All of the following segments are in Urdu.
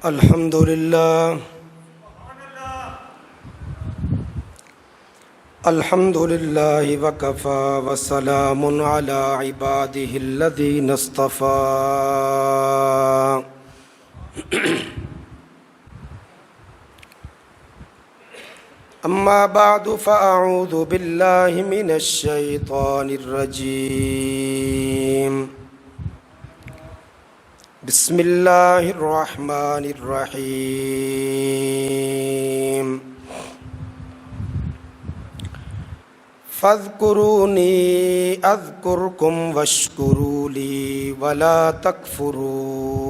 الحمد لله الحمد لله وكفى وسلام على عباده الذين اصطفى أما بعد فأعوذ بالله من الشيطان الرجيم بسم الله الرحمن الرحيم فاذكروني أذكركم واشكروا لي ولا تكفرون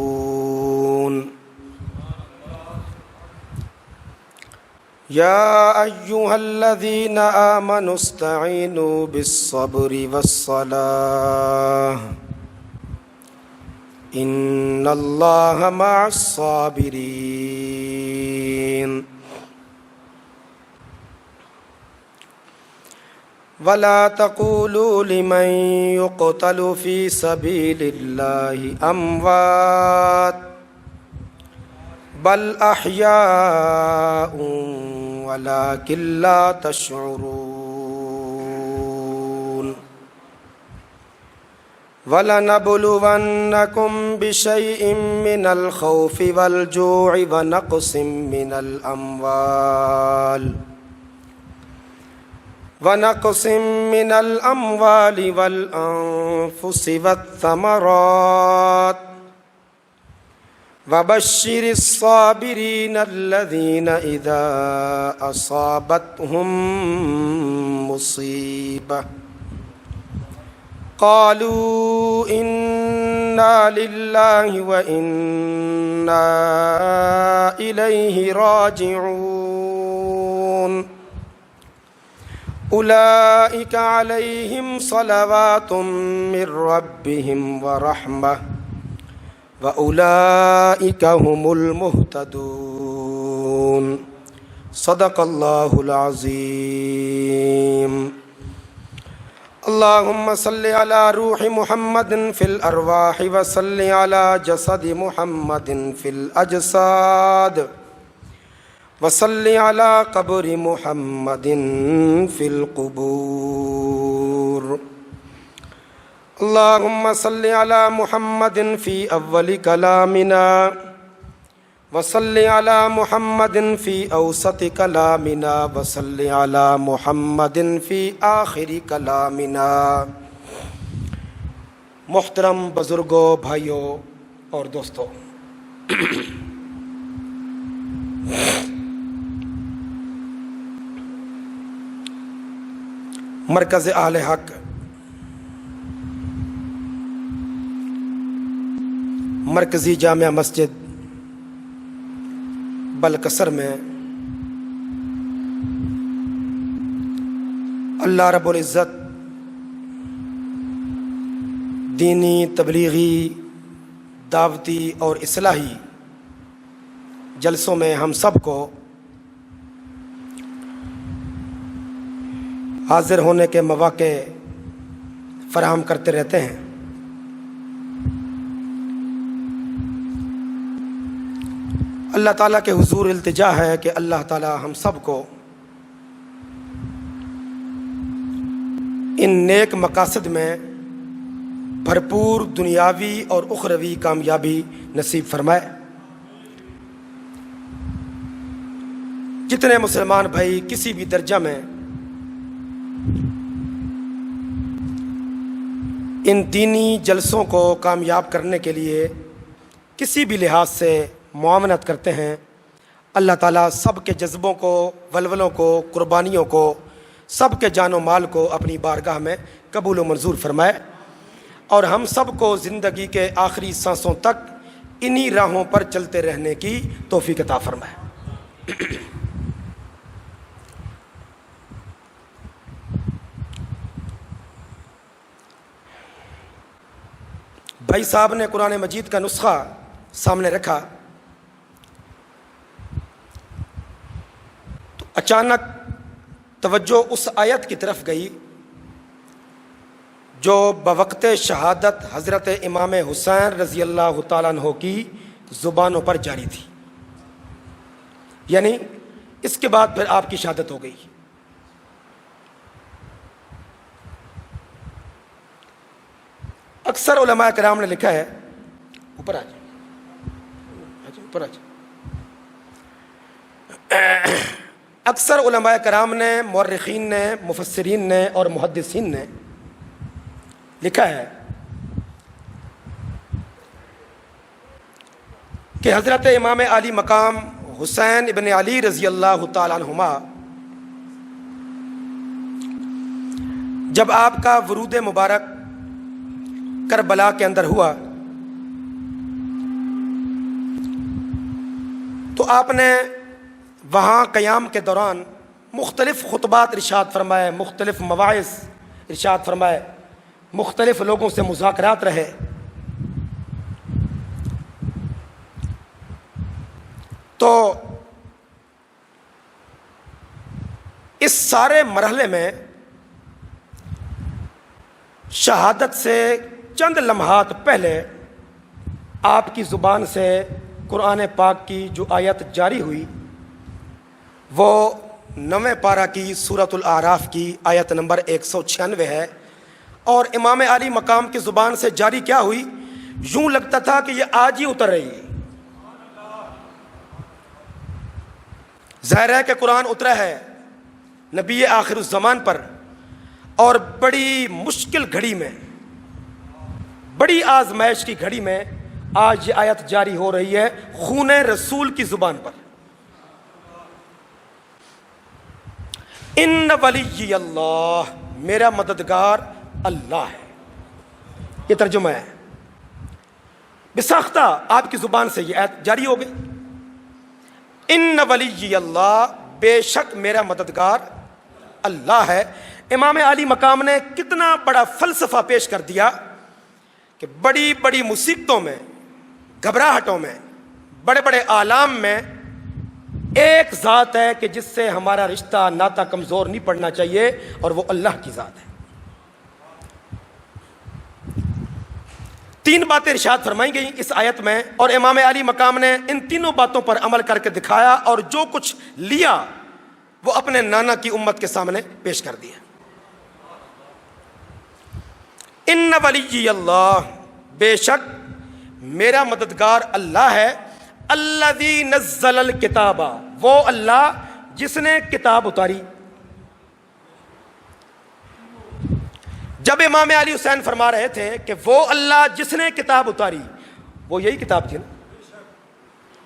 يا أيها الذين آمنوا استعينوا بالصبر والصلاة إن الله مع الصابرين ولا تقولوا لمن يقتل في سبيل الله أموات بل أحياء ولكن لا تشعرون ولنبلونكم بشيء من الخوف والجوع ونقص من الأموال والأنفس والثمرات وبشر الصابرين الذين إذا أصابتهم مصيبة قالوا إنا لله وإنا إليه راجعون أولئك عليهم صلوات من ربهم ورحمة وأولئك هم المهتدون صدق الله العظيم اللهم صل على روح محمد في الأرواح وصل على جسد محمد في الأجساد وصل على قبر محمد في القبور اللهم صل على محمد في أول كلامنا وصل على محمد في أوسط كلامنا وصل على محمد في آخر كلامنا محترم بزرگوں، بھائیوں اور دوستوں، مرکز اہل حق مرکزی جامع مسجد بلکسر میں اللہ رب العزت دینی، تبلیغی، دعوتی اور اصلاحی جلسوں میں ہم سب کو حاضر ہونے کے مواقع فراہم کرتے رہتے ہیں۔ اللہ تعالیٰ کے حضور التجا ہے کہ اللہ تعالیٰ ہم سب کو ان نیک مقاصد میں بھرپور دنیاوی اور اخروی کامیابی نصیب فرمائے۔ جتنے مسلمان بھائی کسی بھی درجہ میں ان دینی جلسوں کو کامیاب کرنے کے لیے کسی بھی لحاظ سے معاونت کرتے ہیں، اللہ تعالیٰ سب کے جذبوں کو، ولولوں کو، قربانیوں کو، سب کے جان و مال کو اپنی بارگاہ میں قبول و منظور فرمائے، اور ہم سب کو زندگی کے آخری سانسوں تک انہی راہوں پر چلتے رہنے کی توفیق عطا فرمائے۔ بھائی صاحب نے قرآن مجید کا نسخہ سامنے رکھا تو اچانک توجہ اس آیت کی طرف گئی جو بوقت شہادت حضرت امام حسین رضی اللہ تعالیٰ عنہ کی زبانوں پر جاری تھی۔ یعنی اس کے بعد پھر آپ کی شہادت ہو گئی۔ اکثر علماء کرام نے لکھا ہے، اوپر آ جائیں، اوپر آ جائیں، اکثر علماء کرام نے، مورخین نے، مفسرین نے اور محدثین نے لکھا ہے کہ حضرت امام علی مقام حسین ابن علی رضی اللہ تعالیٰ عنہما جب آپ کا ورود مبارک کربلا کے اندر ہوا تو آپ نے وہاں قیام کے دوران مختلف خطبات ارشاد فرمائے، مختلف مواعظ ارشاد فرمائے، مختلف لوگوں سے مذاکرات رہے۔ تو اس سارے مرحلے میں شہادت سے چند لمحات پہلے آپ کی زبان سے قرآن پاک کی جو آیت جاری ہوئی وہ 9ویں پارہ کی سورۃ الاعراف کی آیت نمبر 196 ہے، اور امام علی مقام کی زبان سے جاری کیا ہوئی؟ یوں لگتا تھا کہ یہ آج ہی اتر رہی ہے۔ ظاہر ہے کہ قرآن اترا ہے نبی آخر الزمان پر، اور بڑی مشکل گھڑی میں، بڑی آزمائش کی گھڑی میں آج یہ آیت جاری ہو رہی ہے خون رسول کی زبان پر۔ ان ولی اللہ، میرا مددگار اللہ ہے، یہ ترجمہ ہے۔ بساختہ آپ کی زبان سے یہ آیت جاری ہو گئی، ان ولی اللہ، بے شک میرا مددگار اللہ ہے۔ امام علی مقام نے کتنا بڑا فلسفہ پیش کر دیا کہ بڑی بڑی مصیبتوں میں، گھبراہٹوں میں، بڑے بڑے آلام میں ایک ذات ہے کہ جس سے ہمارا رشتہ ناتا کمزور نہیں پڑنا چاہیے، اور وہ اللہ کی ذات ہے۔ 3 باتیں ارشاد فرمائی گئیں اس آیت میں، اور امام علی مقام نے ان تینوں باتوں پر عمل کر کے دکھایا، اور جو کچھ لیا وہ اپنے نانا کی امت کے سامنے پیش کر دیا۔ ان ولی اللہ، بے شک میرا مددگار اللہ ہے، الذی نزل الکتاب، وہ اللہ جس نے کتاب اتاری۔ جب امام علی حسین فرما رہے تھے کہ وہ اللہ جس نے کتاب اتاری، وہ یہی کتاب تھی نا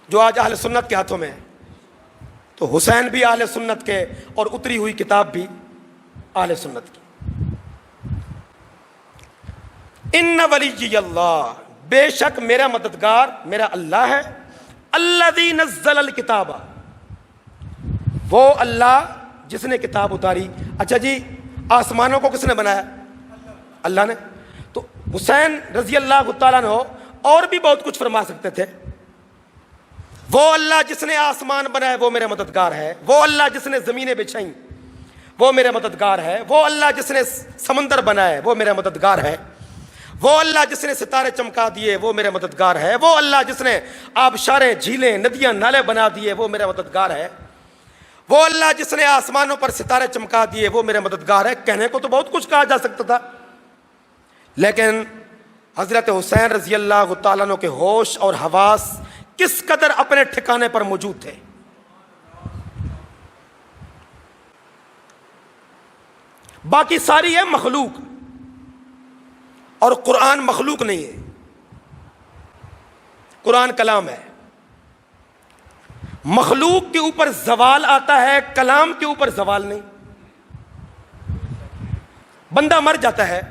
جو آج اہل سنت کے ہاتھوں میں ہے، تو حسین بھی اہل سنت کے، اور اتری ہوئی کتاب بھی اہل سنت کی۔ ان ولی اللہ، بے شک میرا مددگار میرا اللہ ہے، الذی نزل الکتاب، وہ اللہ جس نے کتاب اتاری۔ اچھا جی، آسمانوں کو کس نے بنایا؟ اللہ نے۔ تو حسین رضی اللہ تعالیٰ عنہ اور بھی بہت کچھ فرما سکتے تھے، وہ اللہ جس نے آسمان بنائے وہ میرا مددگار ہے، وہ اللہ جس نے زمینیں بچھائیں وہ میرا مددگار ہے، وہ اللہ جس نے سمندر بنائے وہ میرا مددگار ہے، وہ اللہ جس نے ستارے چمکا دیے وہ میرا مددگار ہے، وہ اللہ جس نے آبشاریں، جھیلیں، ندیاں، نالے بنا دیے وہ میرا مددگار ہے، وہ اللہ جس نے آسمانوں پر ستارے چمکا دیے وہ میرا مددگار ہے۔ کہنے کو تو بہت کچھ کہا جا سکتا تھا، لیکن حضرت حسین رضی اللہ تعالیٰ عنہ کے ہوش اور حواس کس قدر اپنے ٹھکانے پر موجود تھے۔ باقی ساری ہے مخلوق، اور قرآن مخلوق نہیں ہے، قرآن کلام ہے۔ مخلوق کے اوپر زوال آتا ہے، کلام کے اوپر زوال نہیں۔ بندہ مر جاتا ہے،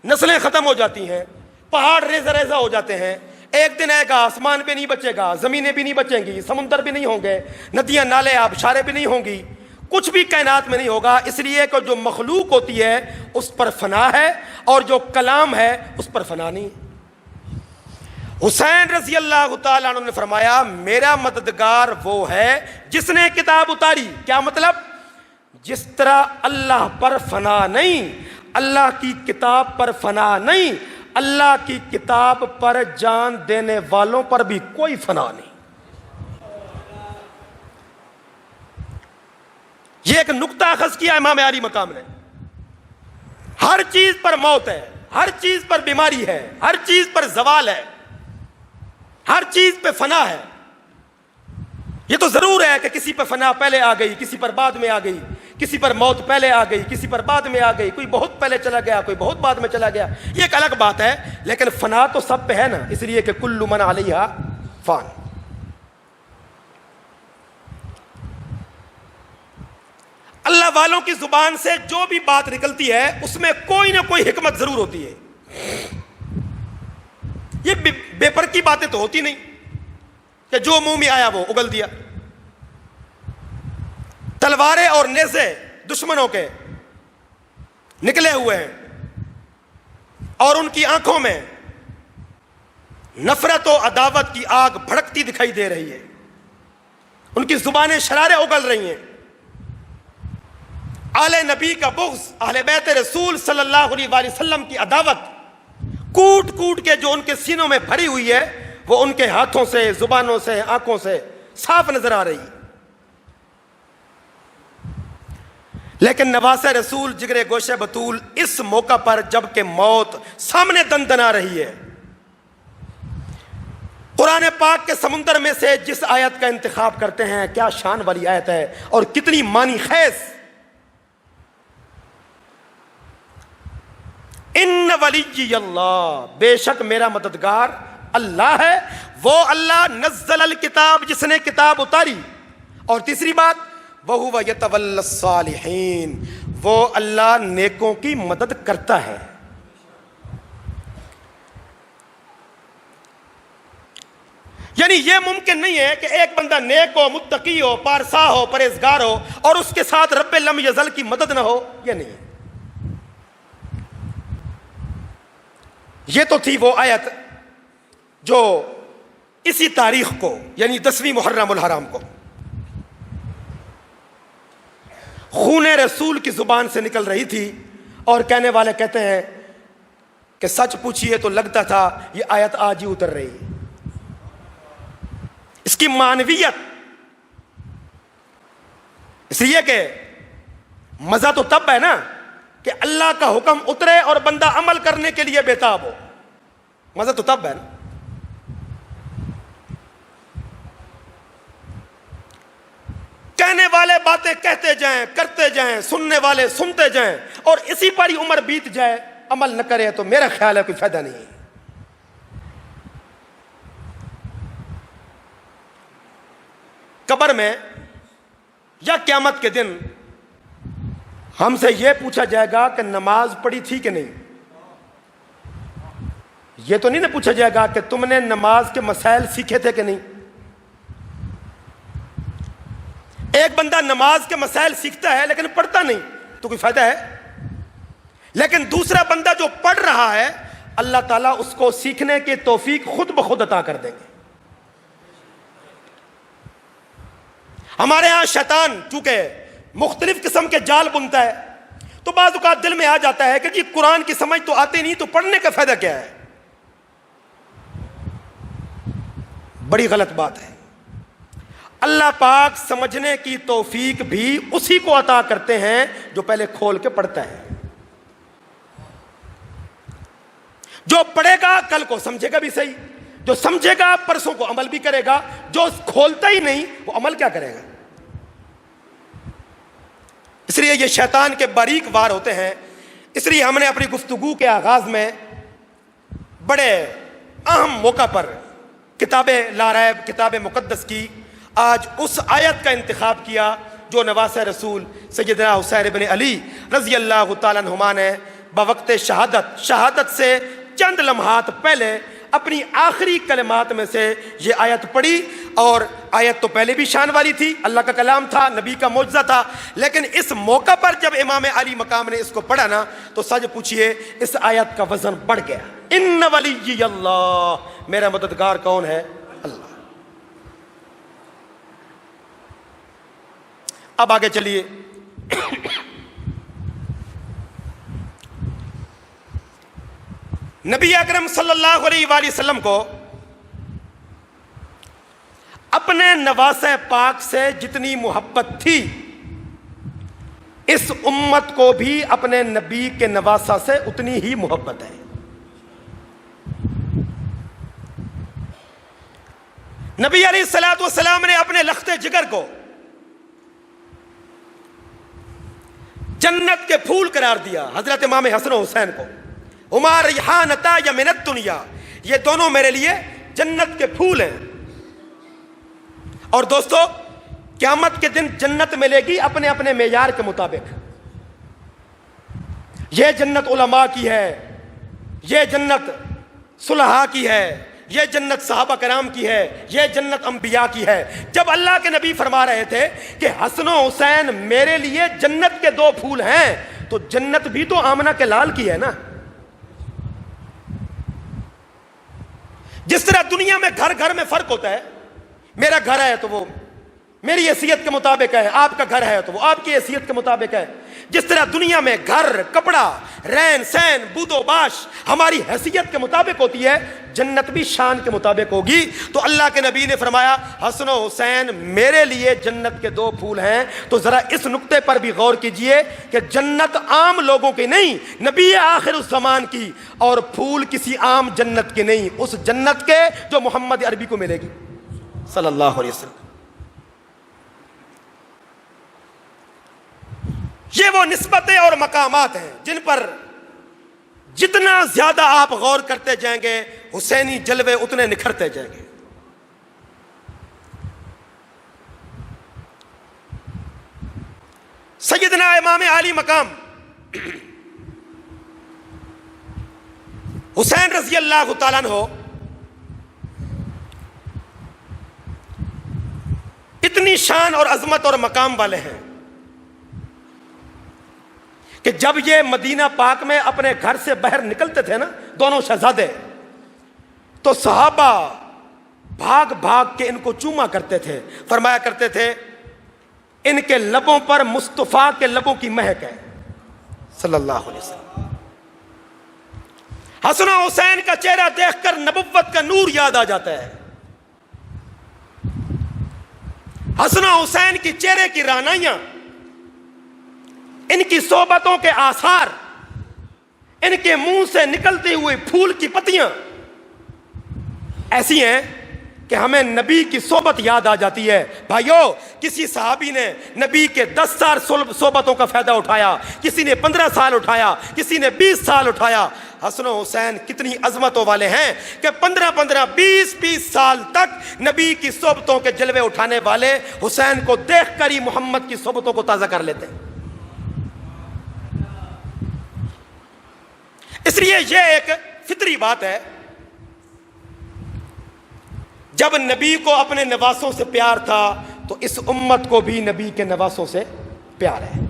نسلیں ختم ہو جاتی ہیں، پہاڑ ریزہ ریزہ ہو جاتے ہیں، ایک دن آئے گا آسمان بھی نہیں بچے گا، زمینیں بھی نہیں بچیں گی، سمندر بھی نہیں ہوں گے، ندیاں، نالے، آبشاریں بھی نہیں ہوں گی، کچھ بھی کائنات میں نہیں ہوگا، اس لیے کہ جو مخلوق ہوتی ہے اس پر فنا ہے، اور جو کلام ہے اس پر فنا نہیں ہے۔ حسین رضی اللہ تعالیٰ عنہ نے فرمایا میرا مددگار وہ ہے جس نے کتاب اتاری۔ کیا مطلب؟ جس طرح اللہ پر فنا نہیں، اللہ کی کتاب پر فنا نہیں، اللہ کی کتاب پر جان دینے والوں پر بھی کوئی فنا نہیں۔ یہ ایک نقطہ اخذ کیا امام علی مقام نے. ہر چیز پر موت ہے، ہر چیز پر بیماری ہے، ہر چیز پر زوال ہے، ہر چیز پہ فنا ہے. یہ تو ضرور ہے کہ کسی پر فنا پہلے آ گئی، کسی پر بعد میں آ گئی، کسی پر موت پہلے آ گئی، کسی پر بعد میں آ گئی، کوئی بہت پہلے چلا گیا، کوئی بہت بعد میں چلا گیا، یہ ایک الگ بات ہے. لیکن فنا تو سب پہ ہے نا، اس لیے کہ کل من علیہا فان. اللہ والوں کی زبان سے جو بھی بات نکلتی ہے اس میں کوئی نہ کوئی حکمت ضرور ہوتی ہے. یہ بے پر کی باتیں تو ہوتی نہیں کہ جو منہ میں آیا وہ اگل دیا. تلواریں اور نیزے دشمنوں کے نکلے ہوئے ہیں اور ان کی آنکھوں میں نفرت و عداوت کی آگ بھڑکتی دکھائی دے رہی ہے. ان کی زبانیں شرارے اگل رہی ہیں. آل نبی کا بغض، اہل بیت رسول صلی اللہ علیہ وآلہ وسلم کی عداوت کوٹ کوٹ کے جو ان کے سینوں میں بھری ہوئی ہے وہ ان کے ہاتھوں سے، زبانوں سے، آنکھوں سے صاف نظر آ رہی ہے. لیکن نواسہ رسول جگر گوشہ بطول اس موقع پر جب کہ موت سامنے دندنا رہی ہے، قرآن پاک کے سمندر میں سے جس آیت کا انتخاب کرتے ہیں، کیا شان والی آیت ہے اور کتنی معنی خیز. ان ولی اللہ، بے شک میرا مددگار اللہ ہے، وہ اللہ نزل الکتاب، جس نے کتاب اتاری. اور تیسری بات، وَهُوَ يَتَوَلَّى الصَّالِحِينَ، وہ اللہ نیکوں کی مدد کرتا ہے. یعنی یہ ممکن نہیں ہے کہ ایک بندہ نیک ہو، متقی ہو، پارسا ہو، پرہیزگار ہو اور اس کے ساتھ رب لم یزل کی مدد نہ ہو. یہ نہیں ہے. یہ تو تھی وہ آیت جو اسی تاریخ کو، یعنی 10ویں محرم الحرام کو خون رسول کی زبان سے نکل رہی تھی. اور کہنے والے کہتے ہیں کہ سچ پوچھئے تو لگتا تھا یہ آیت آج ہی اتر رہی ہے. اس کی معنویت اس لیے کہ مزہ تو تب ہے نا کہ اللہ کا حکم اترے اور بندہ عمل کرنے کے لیے بےتاب ہو. مزہ تو تب ہے نا. کہنے والے باتیں کہتے جائیں، کرتے جائیں، سننے والے سنتے جائیں اور اسی پر ہی عمر بیت جائے، عمل نہ کرے تو میرا خیال ہے کوئی فائدہ نہیں ہے. قبر میں یا قیامت کے دن ہم سے یہ پوچھا جائے گا کہ نماز پڑھی تھی کہ نہیں. یہ تو نہیں نہ پوچھا جائے گا کہ تم نے نماز کے مسائل سیکھے تھے کہ نہیں. ایک بندہ نماز کے مسائل سیکھتا ہے لیکن پڑھتا نہیں تو کوئی فائدہ ہے. لیکن دوسرا بندہ جو پڑھ رہا ہے اللہ تعالیٰ اس کو سیکھنے کی توفیق خود بخود عطا کر دیں گے. ہمارے ہاں شیطان چونکہ مختلف قسم کے جال بنتا ہے تو بعض اوقات دل میں آ جاتا ہے کہ جی قرآن کی سمجھ تو آتی نہیں تو پڑھنے کا فائدہ کیا ہے. بڑی غلط بات ہے. اللہ پاک سمجھنے کی توفیق بھی اسی کو عطا کرتے ہیں جو پہلے کھول کے پڑھتا ہے. جو پڑھے گا کل کو سمجھے گا بھی صحیح، جو سمجھے گا پرسوں کو عمل بھی کرے گا، جو کھولتا ہی نہیں وہ عمل کیا کرے گا. اس لیے یہ شیطان کے باریک وار ہوتے ہیں. اس لیے ہم نے اپنی گفتگو کے آغاز میں بڑے اہم موقع پر کتاب لا ریب، کتاب مقدس کی آج اس آیت کا انتخاب کیا جو نواسہ رسول سیدنا حسین بن علی رضی اللہ تعالیٰ عنہما نے بوقت شہادت سے چند لمحات پہلے اپنی آخری کلمات میں سے یہ آیت پڑھی. اور آیت تو پہلے بھی شان والی تھی، اللہ کا کلام تھا، نبی کا معجزہ تھا، لیکن اس موقع پر جب امام علی مقام نے اس کو پڑھا نا تو سچ پوچھئے اس آیت کا وزن بڑھ گیا. ان ولی اللہ، میرا مددگار کون ہے؟ اللہ. اب آگے چلیے. نبی اکرم صلی اللہ علیہ وآلہ وسلم کو اپنے نواسہ پاک سے جتنی محبت تھی اس امت کو بھی اپنے نبی کے نواسہ سے اتنی ہی محبت ہے۔ نبی علیہ الصلوۃ والسلام نے اپنے لخت جگر کو جنت کے پھول قرار دیا، حضرت امام حسن و حسین کو، ہما ریحانتا یا من الدنیا، یہ دونوں میرے لیے جنت کے پھول ہیں۔ اور دوستو، قیامت کے دن جنت ملے گی اپنے اپنے معیار کے مطابق۔ یہ جنت علماء کی ہے، یہ جنت صلحاء کی ہے، یہ جنت صحابہ کرام کی ہے، یہ جنت انبیاء کی ہے۔ جب اللہ کے نبی فرما رہے تھے کہ حسن و حسین میرے لیے جنت کے دو پھول ہیں، تو جنت بھی تو آمنہ کے لال کی ہے نا۔ جس طرح دنیا میں گھر گھر میں فرق ہوتا ہے، میرا گھر ہے تو وہ میری حیثیت کے مطابق ہے، آپ کا گھر ہے تو وہ آپ کی حیثیت کے مطابق ہے۔ جس طرح دنیا میں گھر، کپڑا، رہن سہن، بود و باش ہماری حیثیت کے مطابق ہوتی ہے، جنت بھی شان کے مطابق ہوگی۔ تو اللہ کے نبی نے فرمایا حسن و حسین میرے لیے جنت کے دو پھول ہیں۔ تو ذرا اس نقطے پر بھی غور کیجئے کہ جنت عام لوگوں کی نہیں، نبی آخر الزمان کی، اور پھول کسی عام جنت کے نہیں، اس جنت کے جو محمد عربی کو ملے گی صلی اللہ علیہ وسلم۔ یہ وہ نسبتیں اور مقامات ہیں جن پر جتنا زیادہ آپ غور کرتے جائیں گے حسینی جلوے اتنے نکھرتے جائیں گے۔ سیدنا امام عالی مقام حسین رضی اللہ تعالیٰ عنہ اتنی شان اور عظمت اور مقام والے ہیں کہ جب یہ مدینہ پاک میں اپنے گھر سے باہر نکلتے تھے نا دونوں شہزادے، تو صحابہ بھاگ بھاگ کے ان کو چوما کرتے تھے، فرمایا کرتے تھے ان کے لبوں پر مصطفیٰ کے لبوں کی مہک ہے صلی اللہ علیہ وسلم۔ حسن و حسین کا چہرہ دیکھ کر نبوت کا نور یاد آ جاتا ہے۔ حسن و حسین کی چہرے کی رعنائیاں، ان کی صحبتوں کے آثار، ان کے منہ سے نکلتے ہوئے پھول کی پتیاں ایسی ہیں کہ ہمیں نبی کی صحبت یاد آ جاتی ہے۔ بھائیو، کسی صحابی نے نبی کے 10 سال صحبتوں کا فائدہ اٹھایا، کسی نے 15 سال اٹھایا، کسی نے 20 سال اٹھایا۔ حسن و حسین کتنی عظمتوں والے ہیں کہ 15 20 سال تک نبی کی صحبتوں کے جلوے اٹھانے والے حسین کو دیکھ کر ہی محمد کی صحبتوں کو تازہ کر لیتے ہیں۔ اس لیے یہ ایک فطری بات ہے، جب نبی کو اپنے نواسوں سے پیار تھا تو اس امت کو بھی نبی کے نواسوں سے پیار ہے۔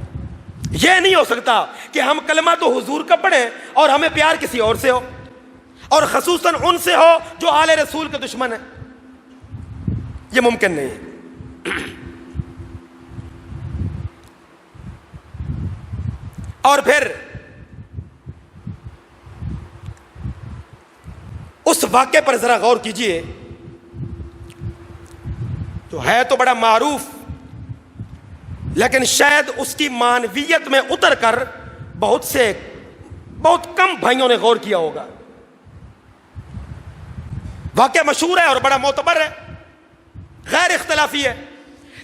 یہ نہیں ہو سکتا کہ ہم کلمہ تو حضور کا پڑھیں اور ہمیں پیار کسی اور سے ہو، اور خصوصاً ان سے ہو جو آل رسول کے دشمن ہیں۔ یہ ممکن نہیں ہے۔ اور پھر اس واقعے پر ذرا غور کیجئے، جو ہے تو بڑا معروف، لیکن شاید اس کی معنویت میں اتر کر بہت کم بھائیوں نے غور کیا ہوگا۔ واقعہ مشہور ہے اور بڑا معتبر ہے، غیر اختلافی ہے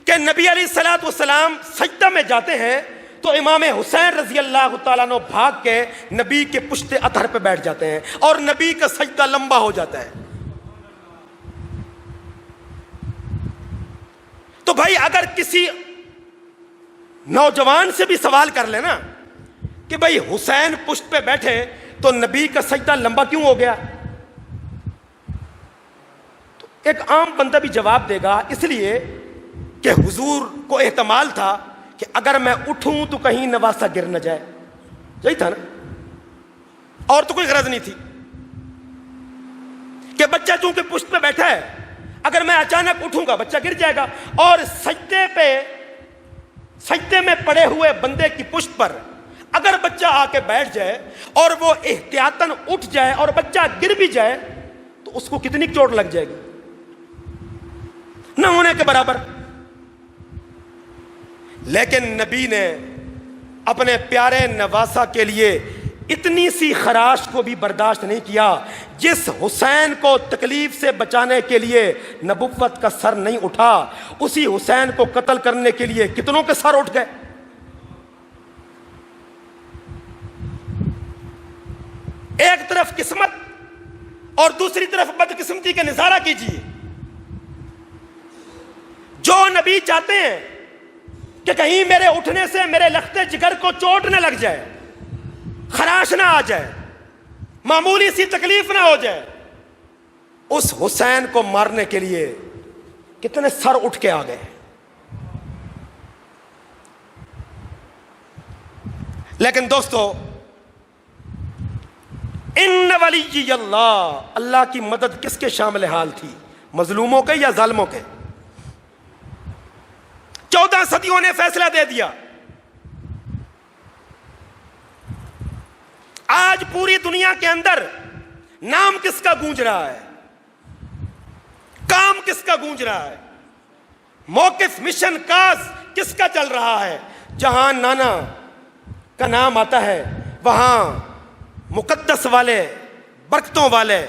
کہ نبی علیہ الصلوۃ والسلام سجدہ میں جاتے ہیں تو امام حسین رضی اللہ تعالیٰ عنہ بھاگ کے نبی کے پشت اطہر پہ بیٹھ جاتے ہیں اور نبی کا سجدہ لمبا ہو جاتا ہے۔ تو بھائی اگر کسی نوجوان سے بھی سوال کر لینا کہ بھائی حسین پشت پہ بیٹھے تو نبی کا سجدہ لمبا کیوں ہو گیا، تو ایک عام بندہ بھی جواب دے گا اس لیے کہ حضور کو احتمال تھا کہ اگر میں اٹھوں تو کہیں نواسہ گر نہ جائے، یہی تھا نا، اور تو کوئی غرض نہیں تھی کہ بچہ چونکہ پشت پہ بیٹھا ہے، اگر میں اچانک اٹھوں گا بچہ گر جائے گا۔ اور سجدے میں پڑے ہوئے بندے کی پشت پر اگر بچہ آ کے بیٹھ جائے اور وہ احتیاطاً اٹھ جائے اور بچہ گر بھی جائے تو اس کو کتنی چوٹ لگ جائے گی، نہ ہونے کے برابر۔ لیکن نبی نے اپنے پیارے نواسہ کے لیے اتنی سی خراش کو بھی برداشت نہیں کیا. جس حسین کو تکلیف سے بچانے کے لیے نبوت کا سر نہیں اٹھا، اسی حسین کو قتل کرنے کے لیے کتنوں کے سر اٹھ گئے. ایک طرف قسمت اور دوسری طرف بدقسمتی کا نظارہ کیجیے. جو نبی چاہتے ہیں کہ کہیں میرے اٹھنے سے میرے لختے جگر کو چوٹ نہ لگ جائے، خراش نہ آ جائے، معمولی سی تکلیف نہ ہو جائے، اس حسین کو مارنے کے لیے کتنے سر اٹھ کے آ گئے. لیکن دوستو، ان ولی اللہ، اللہ کی مدد کس کے شامل حال تھی؟ مظلوموں کے یا ظالموں کے؟ 14 صدیوں نے فیصلہ دے دیا. آج پوری دنیا کے اندر نام کس کا گونج رہا ہے؟ کام کس کا گونج رہا ہے؟ موقف، مشن، کاز کس کا چل رہا ہے؟ جہاں نانا کا نام آتا ہے وہاں مقدس والے، برکتوں والے،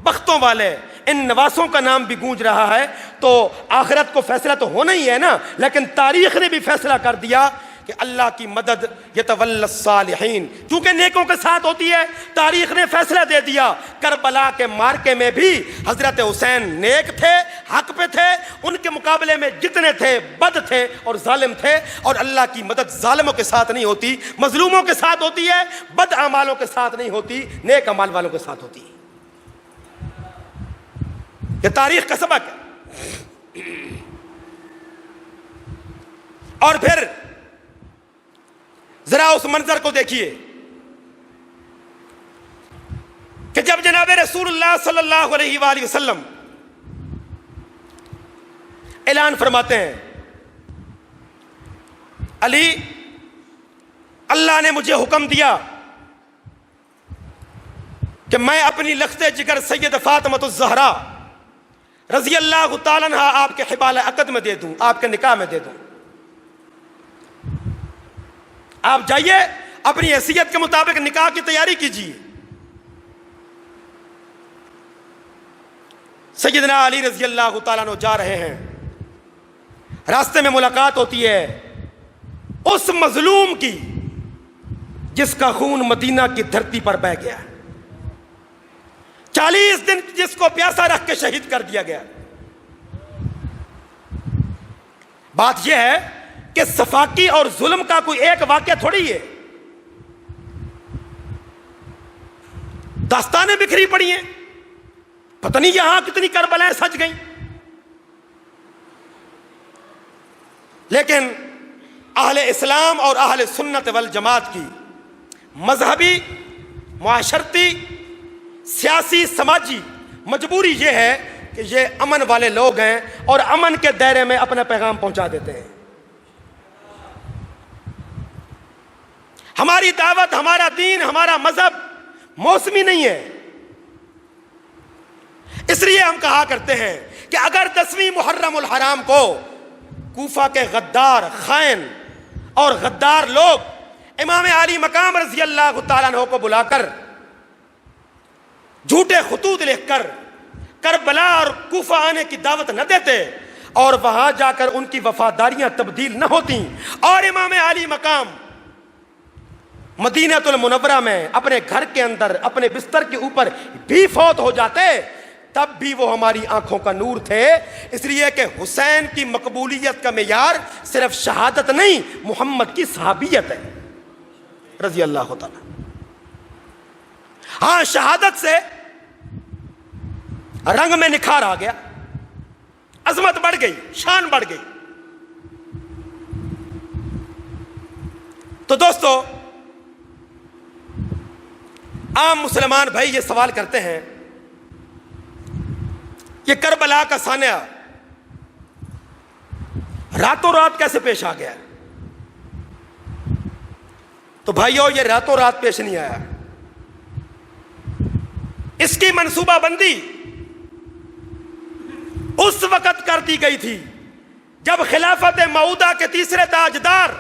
بختوں والے، ان نواسوں کا نام بھی گونج رہا ہے. تو آخرت کو فیصلہ تو ہونا ہی ہے نا، لیکن تاریخ نے بھی فیصلہ کر دیا کہ اللہ کی مدد یتولی الصالحین، چونکہ نیکوں کے ساتھ ہوتی ہے. تاریخ نے فیصلہ دے دیا. کربلا کے مارکے میں بھی حضرت حسین نیک تھے، حق پہ تھے. ان کے مقابلے میں جتنے تھے بد تھے اور ظالم تھے. اور اللہ کی مدد ظالموں کے ساتھ نہیں ہوتی، مظلوموں کے ساتھ ہوتی ہے. بد اعمالوں کے ساتھ نہیں ہوتی، نیک اعمال والوں کے ساتھ ہوتی ہے. یہ تاریخ کا سبق ہے. اور پھر ذرا اس منظر کو دیکھیے کہ جب جناب رسول اللہ صلی اللہ علیہ وآلہ وسلم اعلان فرماتے ہیں، علی، اللہ نے مجھے حکم دیا کہ میں اپنی لخت جگر سید فاطمۃ الزہرا رضی اللہ تعالیٰ عنہا آپ کے حبال عقد میں دے دوں، آپ کے نکاح میں دے دوں. آپ جائیے اپنی حیثیت کے مطابق نکاح کی تیاری کیجیے. سیدنا علی رضی اللہ تعالیٰ عنہ جا رہے ہیں. راستے میں ملاقات ہوتی ہے اس مظلوم کی جس کا خون مدینہ کی دھرتی پر بہہ گیا، 40 دن جس کو پیاسا رکھ کے شہید کر دیا گیا. بات یہ ہے کہ صفاقی اور ظلم کا کوئی ایک واقعہ تھوڑی ہے، داستانیں بکھری پڑی ہیں. پتہ نہیں یہاں کتنی کربلائیں سج گئیں. لیکن اہل اسلام اور اہل سنت والجماعت کی مذہبی، معاشرتی، سیاسی، سماجی مجبوری یہ ہے کہ یہ امن والے لوگ ہیں اور امن کے دائرے میں اپنا پیغام پہنچا دیتے ہیں. ہماری دعوت، ہمارا دین، ہمارا مذہب موسمی نہیں ہے. اس لیے ہم کہا کرتے ہیں کہ اگر 10ویں محرم الحرام کو کوفہ کے غدار، خائن اور غدار لوگ امام علی مقام رضی اللہ تعالیٰ عنہ کو بلا کر جھوٹے خطوط لکھ کر کربلا اور کوفہ آنے کی دعوت نہ دیتے اور وہاں جا کر ان کی وفاداریاں تبدیل نہ ہوتی اور امام علی مقام مدینہ المنورہ میں اپنے گھر کے اندر اپنے بستر کے اوپر بھی فوت ہو جاتے، تب بھی وہ ہماری آنکھوں کا نور تھے. اس لیے کہ حسین کی مقبولیت کا معیار صرف شہادت نہیں، محمد کی صحابیت ہے رضی اللہ تعالی. ہاں، شہادت سے رنگ میں نکھار آ گیا، عظمت بڑھ گئی، شان بڑھ گئی. تو دوستو، عام مسلمان بھائی یہ سوال کرتے ہیں کہ کربلا کا سانحہ راتوں رات کیسے پیش آ گیا؟ تو بھائیو، یہ راتوں رات پیش نہیں آیا. اس کی منصوبہ بندی اس وقت کر دی گئی تھی جب خلافت موعودہ کے تیسرے تاجدار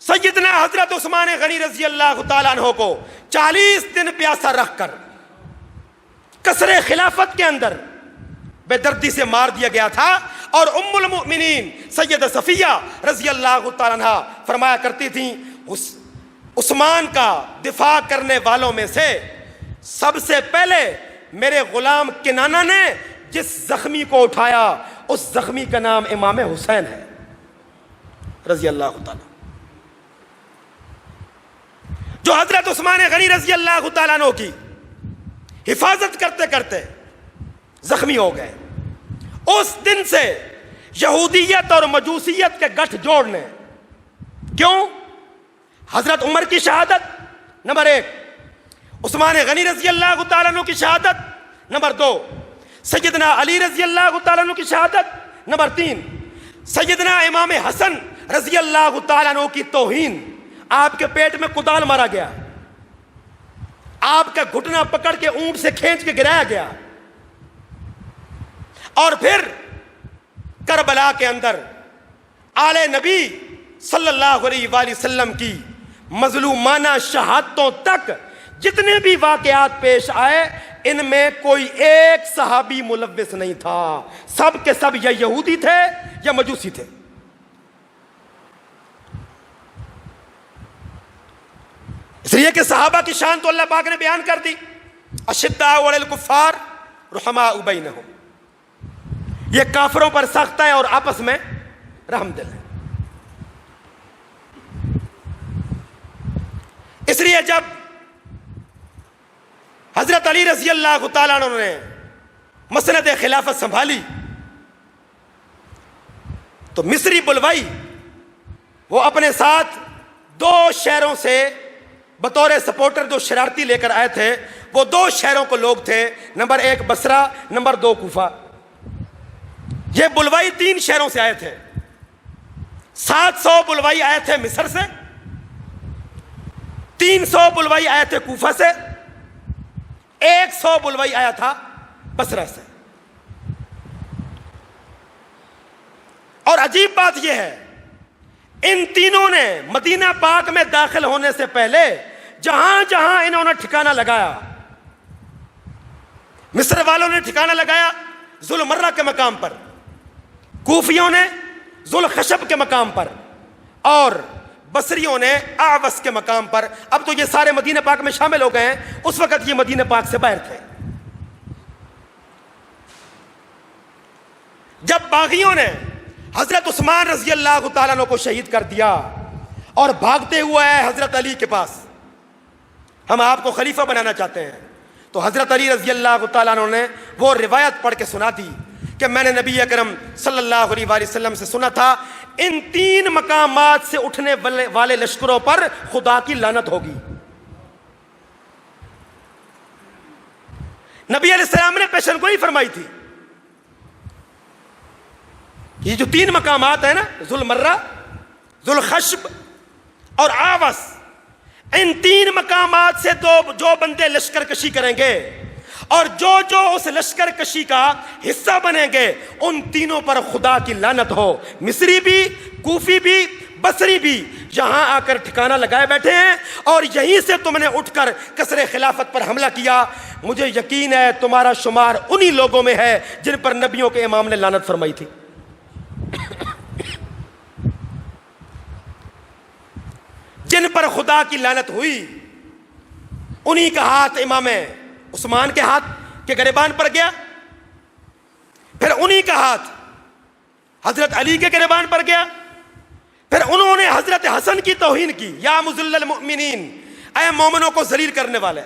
سیدنا حضرت عثمان غنی رضی اللہ تعالیٰ عنہ کو 40 دن پیاسا رکھ کر قصر خلافت کے اندر بے دردی سے مار دیا گیا تھا، اور ام المؤمنین سیدہ صفیہ رضی اللہ تعالیٰ عنہ فرمایا کرتی تھیں عثمان کا دفاع کرنے والوں میں سے سب سے پہلے میرے غلام کنانہ نے جس زخمی کو اٹھایا اس زخمی کا نام امام حسین ہے رضی اللہ تعالیٰ، جو حضرت عثمان غنی رضی اللہ تعالیٰ عنہ کی حفاظت کرتے کرتے زخمی ہو گئے۔ اس دن سے یہودیت اور مجوسیت کے گٹھ جوڑنے، کیوں؟ حضرت عمر کی شہادت نمبر 1، عثمان غنی رضی اللہ تعالیٰ عنہ کی شہادت نمبر 2، سیدنا علی رضی اللہ تعالیٰ عنہ کی شہادت نمبر 3، سیدنا امام حسن رضی اللہ تعالیٰ عنہ کی توہین، آپ کے پیٹ میں کدال مارا گیا، آپ کا گھٹنا پکڑ کے اونٹ سے کھینچ کے گرایا گیا، اور پھر کربلا کے اندر آل نبی صلی اللہ علیہ وآلہ وسلم کی مظلومانہ شہادتوں تک جتنے بھی واقعات پیش آئے، ان میں کوئی ایک صحابی ملوث نہیں تھا، سب کے سب یا یہودی تھے یا مجوسی تھے۔ اس لیے کہ صحابہ کی شان تو اللہ پاک نے بیان کر دی، اشداء علی الکفار رحماء بینہم، یہ کافروں پر سخت ہے اور آپس میں رحم دل ہے۔ اس لیے جب حضرت علی رضی اللہ تعالیٰ عنہ نے مسند خلافت سنبھالی تو مصری بلوائی وہ اپنے ساتھ 2 شہروں سے بطور سپورٹر جو شرارتی لے کر آئے تھے، وہ 2 شہروں کو لوگ تھے، نمبر 1 بصرہ، نمبر 2 کوفہ۔ یہ بلوائی 3 شہروں سے آئے تھے، 700 بلوائی آئے تھے مصر سے، 300 بلوائی آئے تھے کوفہ سے، 100 بلوائی آیا تھا بصرہ سے۔ اور عجیب بات یہ ہے، ان تینوں نے مدینہ پاک میں داخل ہونے سے پہلے جہاں جہاں انہوں نے ٹھکانہ لگایا، مصر والوں نے ٹھکانہ لگایا ذوالمرہ کے مقام پر، کوفیوں نے ذوالخشب کے مقام پر، اور بصریوں نے اعوس کے مقام پر۔ اب تو یہ سارے مدینہ پاک میں شامل ہو گئے ہیں، اس وقت یہ مدینہ پاک سے باہر تھے۔ جب باغیوں نے حضرت عثمان رضی اللہ تعالیٰ عنہ کو شہید کر دیا اور بھاگتے ہوئے آئے حضرت علی کے پاس، ہم آپ کو خلیفہ بنانا چاہتے ہیں، تو حضرت علی رضی اللہ تعالیٰ عنہ نے وہ روایت پڑھ کے سنا دی کہ میں نے نبی اکرم صلی اللہ علیہ وآلہ وسلم سے سنا تھا، ان 3 مقامات سے اٹھنے والے لشکروں پر خدا کی لعنت ہوگی۔ نبی علیہ السلام نے پیشن گوئی فرمائی تھی، یہ جو 3 مقامات ہیں نا، ذوالمرہ، ذوالخشب اور اعوس، ان 3 مقامات سے جو بندے لشکر کشی کریں گے اور جو اس لشکر کشی کا حصہ بنیں گے، ان تینوں پر خدا کی لعنت ہو۔ مصری بھی، کوفی بھی، بصری بھی یہاں آ کر ٹھکانہ لگائے بیٹھے ہیں، اور یہیں سے تم نے اٹھ کر قصر خلافت پر حملہ کیا۔ مجھے یقین ہے تمہارا شمار انہی لوگوں میں ہے جن پر نبیوں کے امام نے لعنت فرمائی تھی۔ جن پر خدا کی لعنت ہوئی، انہی کا ہاتھ امام عثمان کے ہاتھ کے گریبان پر گیا، پھر انہی کا ہاتھ حضرت علی کے گریبان پر گیا، پھر انہوں نے حضرت حسن کی توہین کی، یا مذل المؤمنین، اے مومنوں کو ذلیل کرنے والے۔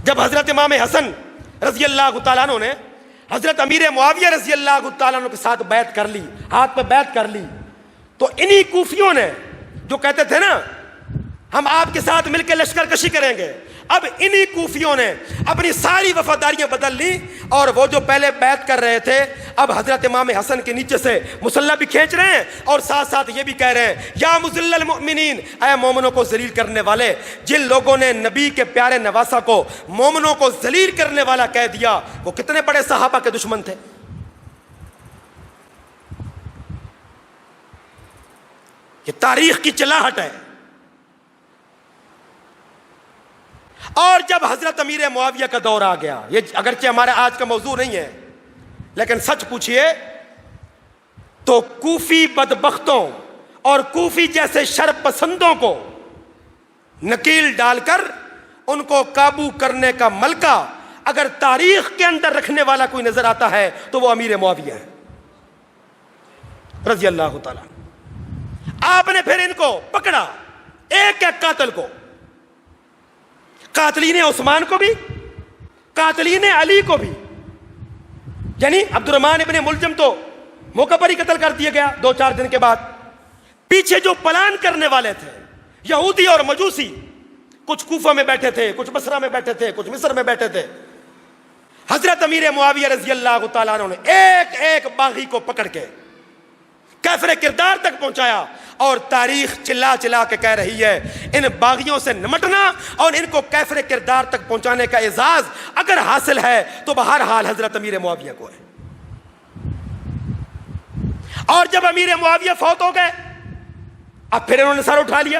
جب حضرت امام حسن رضی اللہ تعالیٰ عنہ نے حضرت امیر معاویہ رضی اللہ تعالیٰ عنہ کے ساتھ بیعت کر لی، ہاتھ پہ بیعت کر لی، تو انہی کوفیوں نے جو کہتے تھے نا ہم آپ کے ساتھ مل کے لشکر کشی کریں گے، اب انہی کوفیوں نے اپنی ساری وفاداریاں بدل لی، اور وہ جو پہلے بیعت کر رہے تھے اب حضرت امام حسن کے نیچے سے مسلح بھی کھینچ رہے ہیں، اور ساتھ ساتھ یہ بھی کہہ رہے ہیں یا مذل المؤمنین، اے مومنوں کو ذلیل کرنے والے۔ جن لوگوں نے نبی کے پیارے نواسہ کو مومنوں کو ذلیل کرنے والا کہہ دیا، وہ کتنے بڑے صحابہ کے دشمن تھے۔ یہ تاریخ کی چلاہٹ ہے. اور جب حضرت امیر معاویہ کا دور آ گیا، یہ اگرچہ ہمارا آج کا موضوع نہیں ہے لیکن سچ پوچھئے تو کوفی بدبختوں اور کوفی جیسے شر پسندوں کو نکیل ڈال کر ان کو قابو کرنے کا ملکہ اگر تاریخ کے اندر رکھنے والا کوئی نظر آتا ہے تو وہ امیر معاویہ ہے رضی اللہ تعالیٰ. آپ نے پھر ان کو پکڑا، ایک ایک قاتل کو، قاتلین عثمان کو بھی، قاتلین علی کو بھی. یعنی عبد الرحمن ابن ملجم تو موقع پر ہی قتل کر دیا گیا 2-4 دن کے بعد. پیچھے جو پلان کرنے والے تھے یہودی اور مجوسی، کچھ کوفہ میں بیٹھے تھے، کچھ بصرہ میں بیٹھے تھے، کچھ مصر میں بیٹھے تھے. حضرت امیر معاویہ رضی اللہ تعالیٰ عنہ نے ایک ایک باغی کو پکڑ کے کیفر کردار تک پہنچایا. اور تاریخ چلا چلا کے کہہ رہی ہے ان باغیوں سے نمٹنا اور ان کو کیفر کردار تک پہنچانے کا اعزاز اگر حاصل ہے تو بہرحال حضرت امیر معاویہ کو ہے. اور جب امیر معاویہ فوت ہو گئے اب پھر انہوں نے سر اٹھا لیا.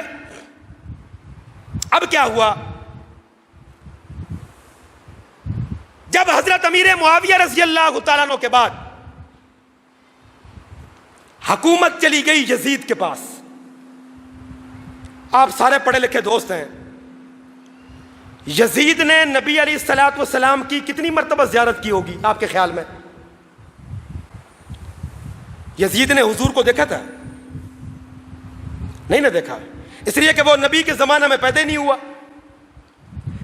اب کیا ہوا؟ جب حضرت امیر معاویہ رضی اللہ تعالیٰ عنہ کے بعد حکومت چلی گئی یزید کے پاس. آپ سارے پڑھے لکھے دوست ہیں. یزید نے نبی علیہ الصلوۃ والسلام کی کتنی مرتبہ زیارت کی ہوگی آپ کے خیال میں؟ یزید نے حضور کو دیکھا تھا؟ نہیں نہ دیکھا، اس لیے کہ وہ نبی کے زمانہ میں پیدا ہی نہیں ہوا.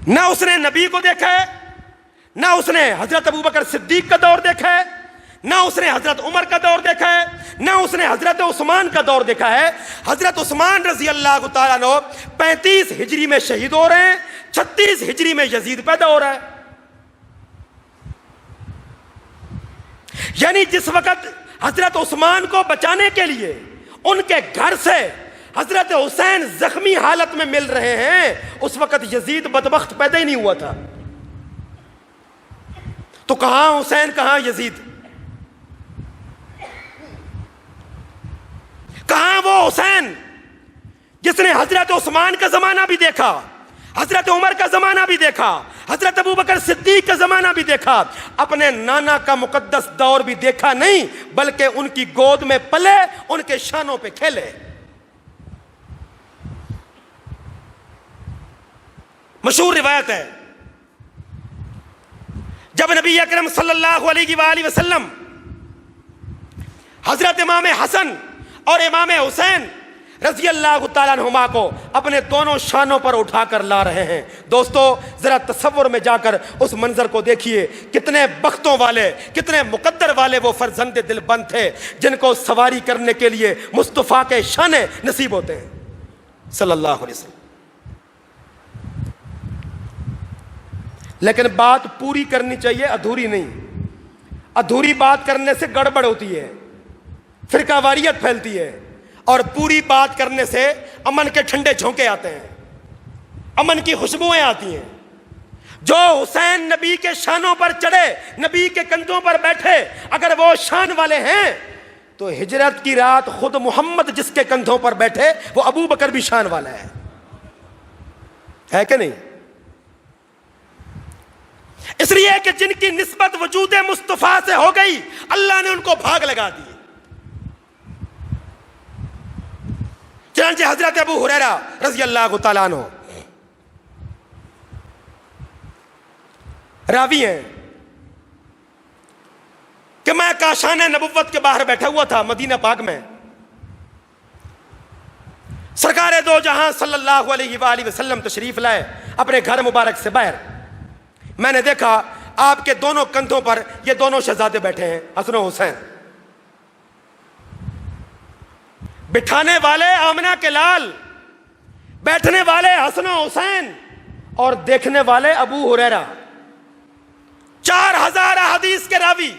نہ اس نے نبی کو دیکھا ہے، نہ اس نے حضرت ابوبکر صدیق کا دور دیکھا ہے، نہ اس نے حضرت عمر کا دور دیکھا ہے، نہ اس نے حضرت عثمان کا دور دیکھا ہے. حضرت عثمان رضی اللہ تعالیٰ عنہ 35 ہجری میں شہید ہو رہے ہیں، 36 ہجری میں یزید پیدا ہو رہا ہے. یعنی جس وقت حضرت عثمان کو بچانے کے لیے ان کے گھر سے حضرت حسین زخمی حالت میں مل رہے ہیں اس وقت یزید بدبخت پیدا ہی نہیں ہوا تھا. تو کہاں حسین کہاں یزید؟ کہاں وہ حسین جس نے حضرت عثمان کا زمانہ بھی دیکھا، حضرت عمر کا زمانہ بھی دیکھا، حضرت ابوبکر صدیق کا زمانہ بھی دیکھا، اپنے نانا کا مقدس دور بھی دیکھا نہیں بلکہ ان کی گود میں پلے، ان کے شانوں پہ کھیلے. مشہور روایت ہے جب نبی اکرم صلی اللہ علیہ وآلہ وسلم حضرت امام حسن اور امام حسین رضی اللہ تعالیٰ عنہما کو اپنے دونوں شانوں پر اٹھا کر لا رہے ہیں. دوستو ذرا تصور میں جا کر اس منظر کو دیکھیے. کتنے بختوں والے، کتنے مقدر والے وہ فرزند دل بند تھے جن کو سواری کرنے کے لیے مصطفیٰ کے شانے نصیب ہوتے ہیں صلی اللہ علیہ وسلم. لیکن بات پوری کرنی چاہیے، ادھوری نہیں. ادھوری بات کرنے سے گڑبڑ ہوتی ہے، فرقہ واریت پھیلتی ہے، اور پوری بات کرنے سے امن کے ٹھنڈے جھونکے آتے ہیں، امن کی خوشبوئیں آتی ہیں. جو حسین نبی کے شانوں پر چڑھے، نبی کے کندھوں پر بیٹھے، اگر وہ شان والے ہیں تو ہجرت کی رات خود محمد جس کے کندھوں پر بیٹھے وہ ابو بکر بھی شان والا ہے کہ نہیں؟ اس لیے کہ جن کی نسبت وجود مصطفیٰ سے ہو گئی اللہ نے ان کو بھاگ لگا دی. چنانچہ حضرت ابو ہریرہ رضی اللہ تعالیٰ عنہ راوی ہیں کہ میں کاشان نبوت کے باہر بیٹھا ہوا تھا مدینہ پاک میں. سرکار دو جہاں صلی اللہ علیہ وآلہ وسلم تشریف لائے اپنے گھر مبارک سے باہر. میں نے دیکھا آپ کے دونوں کندھوں پر یہ دونوں شہزادے بیٹھے ہیں، حسن و حسین. بٹھانے والے آمنہ کے لال، بیٹھنے والے حسن و حسین، اور دیکھنے والے ابو ہریرہ. 4000 حدیث کے راوی.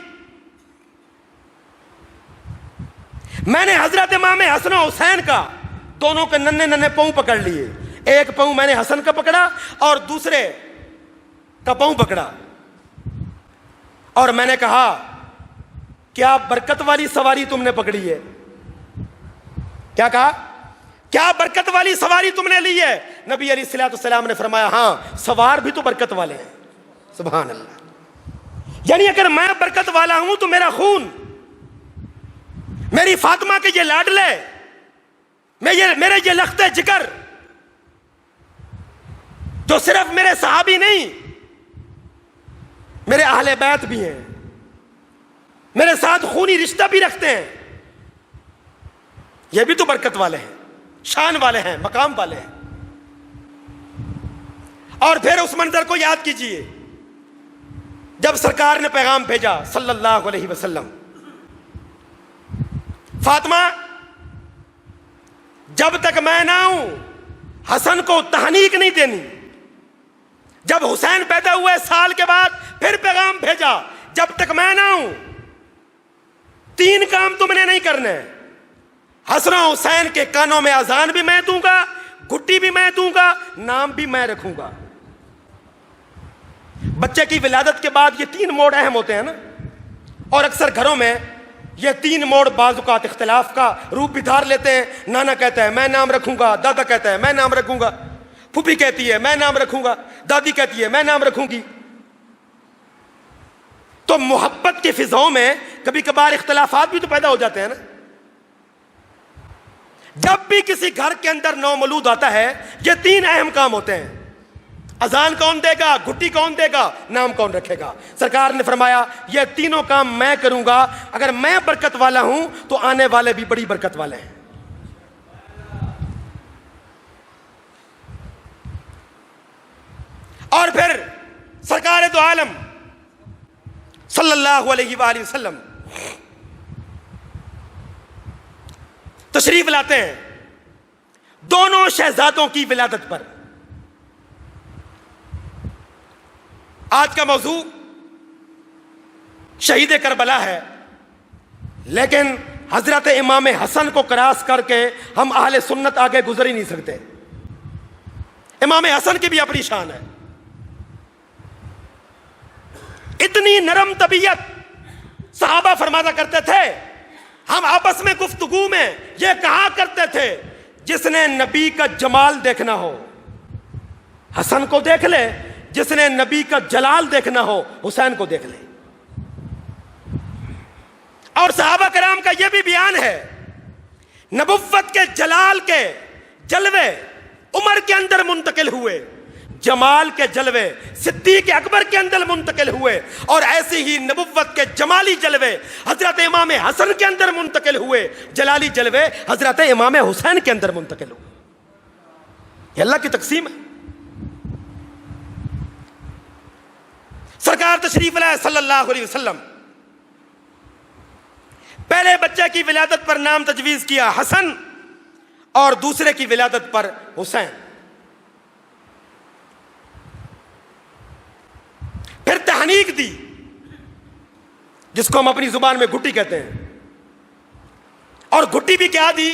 میں نے حضرت امام حسن و حسین کا دونوں کے ننھے ننھے پاؤں پکڑ لیے. ایک پاؤں میں نے حسن کا پکڑا اور دوسرے کا پاؤں پکڑا، اور میں نے کہا کیا برکت والی سواری تم نے پکڑی ہے؟ کیا کہا؟ کیا برکت والی سواری تم نے لی ہے؟ نبی علیہ الصلوۃ والسلام نے فرمایا ہاں، سوار بھی تو برکت والے ہیں۔ سبحان اللہ۔ یعنی اگر میں برکت والا ہوں تو میرا خون، میری فاطمہ کے یہ لاڈلے، میرے یہ لخت جگر، جو صرف میرے صحابی نہیں، میرے اہل بیت بھی ہیں، میرے ساتھ خونی رشتہ بھی رکھتے ہیں، یہ بھی تو برکت والے ہیں، شان والے ہیں، مقام والے ہیں۔ اور پھر اس منظر کو یاد کیجئے جب سرکار نے پیغام بھیجا صلی اللہ علیہ وسلم، فاطمہ جب تک میں نہ ہوں حسن کو تہنیک نہیں دینی۔ جب حسین پیدا ہوئے سال کے بعد پھر پیغام بھیجا، جب تک میں نہ ہوں 3 کام تم نے نہیں کرنے۔ حسن و حسین کے کانوں میں اذان بھی میں دوں گا، گھٹی بھی میں دوں گا، نام بھی میں رکھوں گا۔ بچے کی ولادت کے بعد یہ 3 موڑ اہم ہوتے ہیں نا، اور اکثر گھروں میں یہ 3 موڑ بعض اوقات اختلاف کا روپ بھی دھار لیتے ہیں۔ نانا کہتا ہے میں نام رکھوں گا، دادا کہتا ہے میں نام رکھوں گا، پھوپھی کہتی ہے میں نام رکھوں گا، دادی کہتی ہے میں نام رکھوں گی۔ تو محبت کی فضاؤں میں کبھی کبھار اختلافات بھی تو پیدا ہو جاتے ہیں نا۔ جب بھی کسی گھر کے اندر نومولود آتا ہے یہ 3 اہم کام ہوتے ہیں۔ اذان کون دے گا، گھٹی کون دے گا، نام کون رکھے گا۔ سرکار نے فرمایا یہ تینوں کام میں کروں گا، اگر میں برکت والا ہوں تو آنے والے بھی بڑی برکت والے ہیں۔ اور پھر سرکار دو عالم صلی اللہ علیہ وآلہ وسلم تشریف لاتے ہیں دونوں شہزادوں کی ولادت پر۔ آج کا موضوع شہید کربلا ہے، لیکن حضرت امام حسن کو کراس کر کے ہم اہل سنت آگے گزر ہی نہیں سکتے۔ امام حسن کی بھی اپنی شان ہے۔ اتنی نرم طبیعت، صحابہ فرمایا کرتے تھے، ہم آپس میں گفتگو میں یہ کہا کرتے تھے جس نے نبی کا جمال دیکھنا ہو حسن کو دیکھ لے، جس نے نبی کا جلال دیکھنا ہو حسین کو دیکھ لے۔ اور صحابہ کرام کا یہ بھی بیان ہے، نبوت کے جلال کے جلوے عمر کے اندر منتقل ہوئے، جمال کے جلوے صدیق اکبر کے اندر منتقل ہوئے، اور ایسی ہی نبوت کے جمالی جلوے حضرت امام حسن کے اندر منتقل ہوئے، جلالی جلوے حضرت امام حسین کے اندر منتقل ہوئے۔ یہ اللہ کی تقسیم ہے۔ سرکار تشریف لائے صلی اللہ علیہ وسلم، پہلے بچے کی ولادت پر نام تجویز کیا حسن، اور دوسرے کی ولادت پر حسین۔ پھر تحنیک دی، جس کو ہم اپنی زبان میں گھٹی کہتے ہیں۔ اور گھٹی بھی کیا دی؟